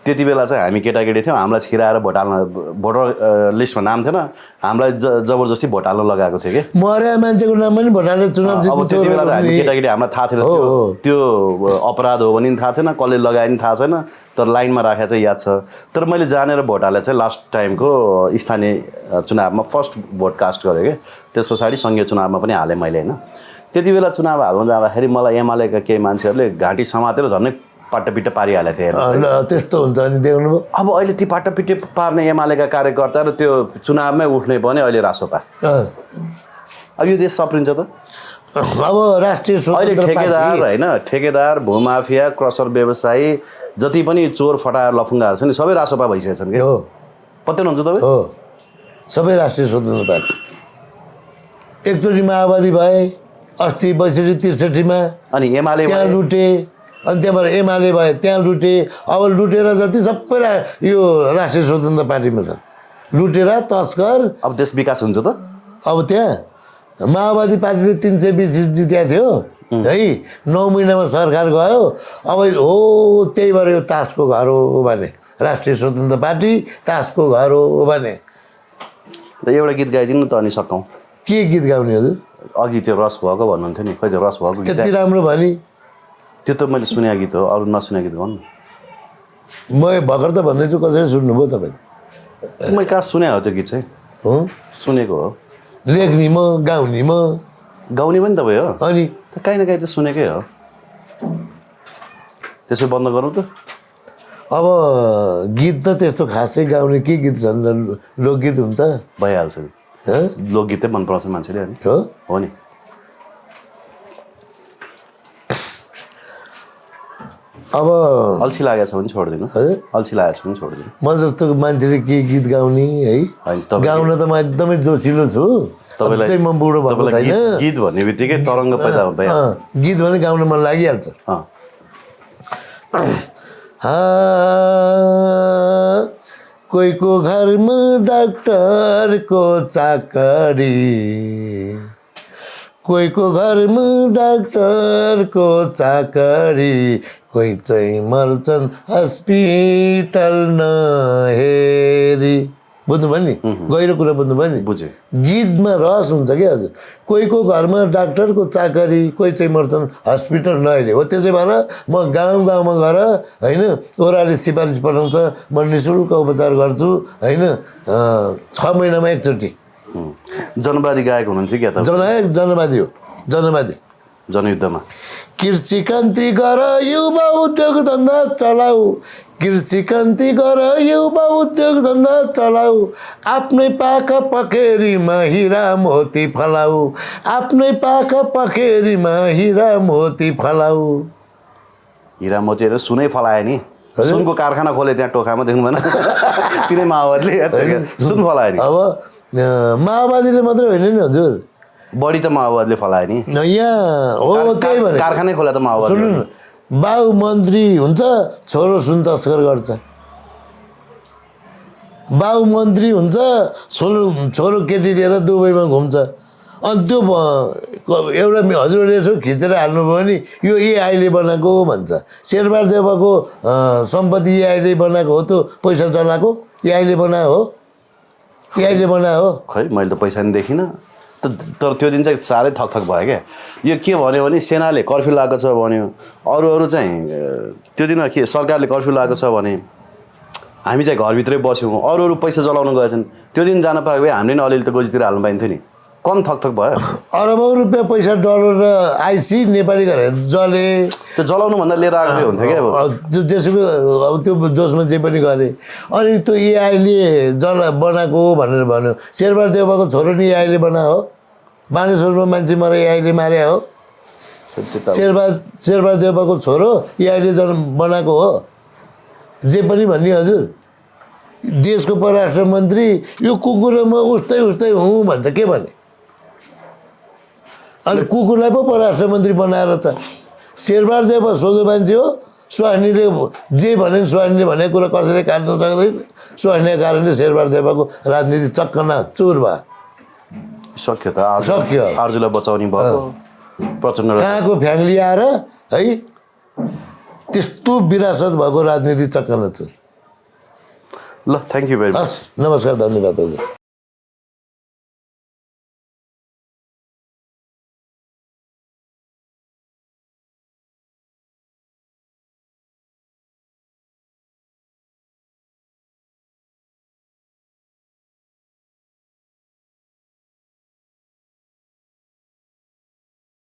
त्यति बेला चाहिँ हामी केटाकेटी थियौँ हामीलाई छिराएर भोट हाल्न भोटर लिस्टमा नाम थिएन हामीलाई जबरजस्ती भोट हाल्न लगाएको थियो कि मर्या मान्छेको नाम पनि भोट हालेर चुनाव अब त्यति बेला त हामी केटाकेटी हामीलाई थाहा थिएन त्यो अपराध हो भने पनि थाहा थिएन कसले लगाए पनि थाहा छैन तर लाइनमा राखेर चाहिँ याद छ तर मैले जानेर भोट हालेर चाहिँ लास्ट टाइमको स्थानीय चुनावमा फर्स्ट भोट कास्ट गरेँ कि त्यस पछाडि सङ्घीय चुनावमा पनि हालेँ मैले होइन त्यति बेला चुनाव हाल्न जाँदाखेरि मलाई एमालेका केही मान्छेहरूले घाँटी समातेर झन्डै पाटापिट्टा पारिहालेको थिएँ त्यस्तो हुन्छ अनि देख्नुभयो अब अहिले ती पाटापिट्टी पार्ने एमालेका कार्यकर्ता र त्यो चुनावमै उठ्ने पनि अहिले रासोपा अब यो देश सप्रिन्छ त अब राष्ट्रिय अहिले ठेकेदार होइन ठेकेदार भूमाफिया क्रसर व्यवसायी जति पनि चोर फटाएर लफुङ्गाहरू छन् नि सबै रासोपा भइसकेका छन् कि पत्याउनुहुन्छ तपाईँ हो सबै राष्ट्रिय स्वतन्त्र पार्टी एकचोटि माओवादी भए अस्ति 62-63मा अनि एमाले त्यहाँ लुटे अनि त्यहाँबाट एमाले भए त्यहाँ लुटे अब लुटेर जति सबै यो राष्ट्रिय स्वतन्त्र पार्टीमा छ लुटेर तस्कर अब देश विकास हुन्छ त अब त्यहाँ माओवादी पार्टीले 320 जितेको थियो है 9 महिनामा सरकार गयो अब हो त्यही भएर यो तासको घर हो भने राष्ट्रिय स्वतन्त्र पार्टी तासको घर हो भने एउटा गीत गाइदिनु त अनि सकौँ के गीत गाउने हजुर अघि त्यो रस भएको भन्नुहुन्थ्यो नि खै त्यो रस भएको गीत त्यति राम्रो भयो नि त्यो त मैले सुनेको गीत हो अरू नसुनेको गीत भन्नु म भर्खर त भन्दैछु कसरी सुन्नुभयो तपाईँ मैले कहाँ सुने हो त्यो गीत चाहिँ हो सुनेको हो लेख्ने म गाउने म गाउने पनि तपाईँ हो अनि काहीँ न काहीँ त सुनेकै हो त्यसो बन्द गरौँ त अब गीत त त्यस्तो खासै गाउने के गीत छन् लोकगीत हुन्छ भइहाल्छ नि हँ? लोकगीतै मन पराउँछ मान्छेले अनि हो हो नि अब अल्छी लागेको छ भने छोडिदिनु हजुर अल्छी लागेको छ भने छोडिदिनु म जस्तो मान्छेले के गीत गाउने है होइन तपाईँ गाउन त म एकदमै जोसिलो छु तपाईँलाई अझै म बुढो भएको तपाईँलाई छैन गीत भन्ने बित्तिकै तरङ्ग पैदा भइहाल्छ गीत भने गाउन मन लागिहाल्छ अँ कोहीको घरमा डाक्टरको चाकरी कोहीको घरमा डाक्टरको चाकरी कोही चाहिँ मर्छन् हस्पिटल नहेरी बुझ्नुभयो नि गहिरो कुरा बुझ्नुभयो नि बुझेँ गीतमा रस हुन्छ क्या हजुर कोहीको घरमा डाक्टरको चाकरी कोही चाहिँ मर्छन् हस्पिटल नहेरी हो त्यसै भएर म गाउँ गाउँमा गएर होइन ओह्राले सिफारिस पठाउँछ म नि शुल्क उपचार गर्छु होइन 6 महिनामा एकचोटि जनवादी गायक हुनुहुन्थ्यो क्या त जनवादी हो जनवादी जनयुद्धमा कृषि क्रान्ति गर युवा उद्योग धन्दा चलाऊ कृषि क्रान्ति गर युवा उद्योग धन्दा चलाऊ आफ्नै पाखा पखेरीमा हिरा मोती फलाऊ आफ्नै पाखा पखेरीमा हिरा मोती फलाऊ हिरा मोतीहरू सुनै फलायो नि सुनको कारखाना खोले त्यहाँ टोखामा देख्नु भएन तिनै माओवादीले सुन फलायो नि अब माओवादीले मात्रै होइन नि हजुर बढी त माओवादीले फलायो नि यहाँ हो त्यही भने कारखानै खोला त माओवादी सुन्नु न बाउ मन्त्री हुन्छ छोरो सुन तस्कर गर्छ बाउ मन्त्री हुन्छ छोरो केटी लिएर दुबईमा घुम्छ अनि त्यो एउटा हजुरले यसो खिचेर हाल्नुभयो भने यो एआईले बनाएको भन्छ शेरबहादुर देउवाको सम्पत्ति एआईले बनाएको हो त्यो पैसा चलाएको एआईले बनायो हो एआईले बनायो हो खै मैले त पैसा नि देखिनँ तर त्यो दिन चाहिँ साह्रै थकथक भयो क्या यो के भन्यो भने सेनाले कर्फ्यू लगाएको छ भन्यो अरू चाहिँ त्यो दिन के सरकारले कर्फ्यू लगाएको छ भने हामी चाहिँ घरभित्रै बस्यौँ अरू पैसा जलाउन गएछन् त्यो दिन जान पाएको भए हामीले नि अलिअलि त गोजीतिर हाल्नु पाइन्थ्यो नि कम थकथक भयो अरबौँ रुपियाँ पैसा डलर र आइसी नेपाली गरेर जले त्यो जलाउनु भन्दा लिएर आएको हुन्थ्यो क्या अब जेसुकै अब त्यो जोसमा जे पनि गरे अनि त्यो एआईले बनाएको भनेर भन्यो शेरबहादुर देउवाको छोरो नि एआईले बनायो हो बानेश्वरमा मान्छे मरे एआईले मारे हो शेरबहादुर देउवाको छोरो एआईले बनाएको हो जे पनि भन्ने हजुर देशको परराष्ट्र मन्त्री यो कुकुरमा उस्तै उस्तै हुँ भन्छ के भने अनि कुकुरलाई पो परराष्ट्र मन्त्री बनाएर छ शेरबहादुर देउवा सोझो मान्छे हो स्वास्नीले जे भने स्वास्नीले भनेको कुरा कसैले काट्न सक्दैन स्वास्नीको कारणले शेरबहादुर देउवाको राजनीति चक्कना चुर भयो सक्यो त सक्यो आर्जुलाई बचाउने भयो प्रचण्ड कहाँको फ्यामिली आएर है त्यस्तो विरासत भएको राजनीति चक्कना चुर ल थ्याङ्क यू भेरी मच हस् नमस्कार धन्यवाद हजुर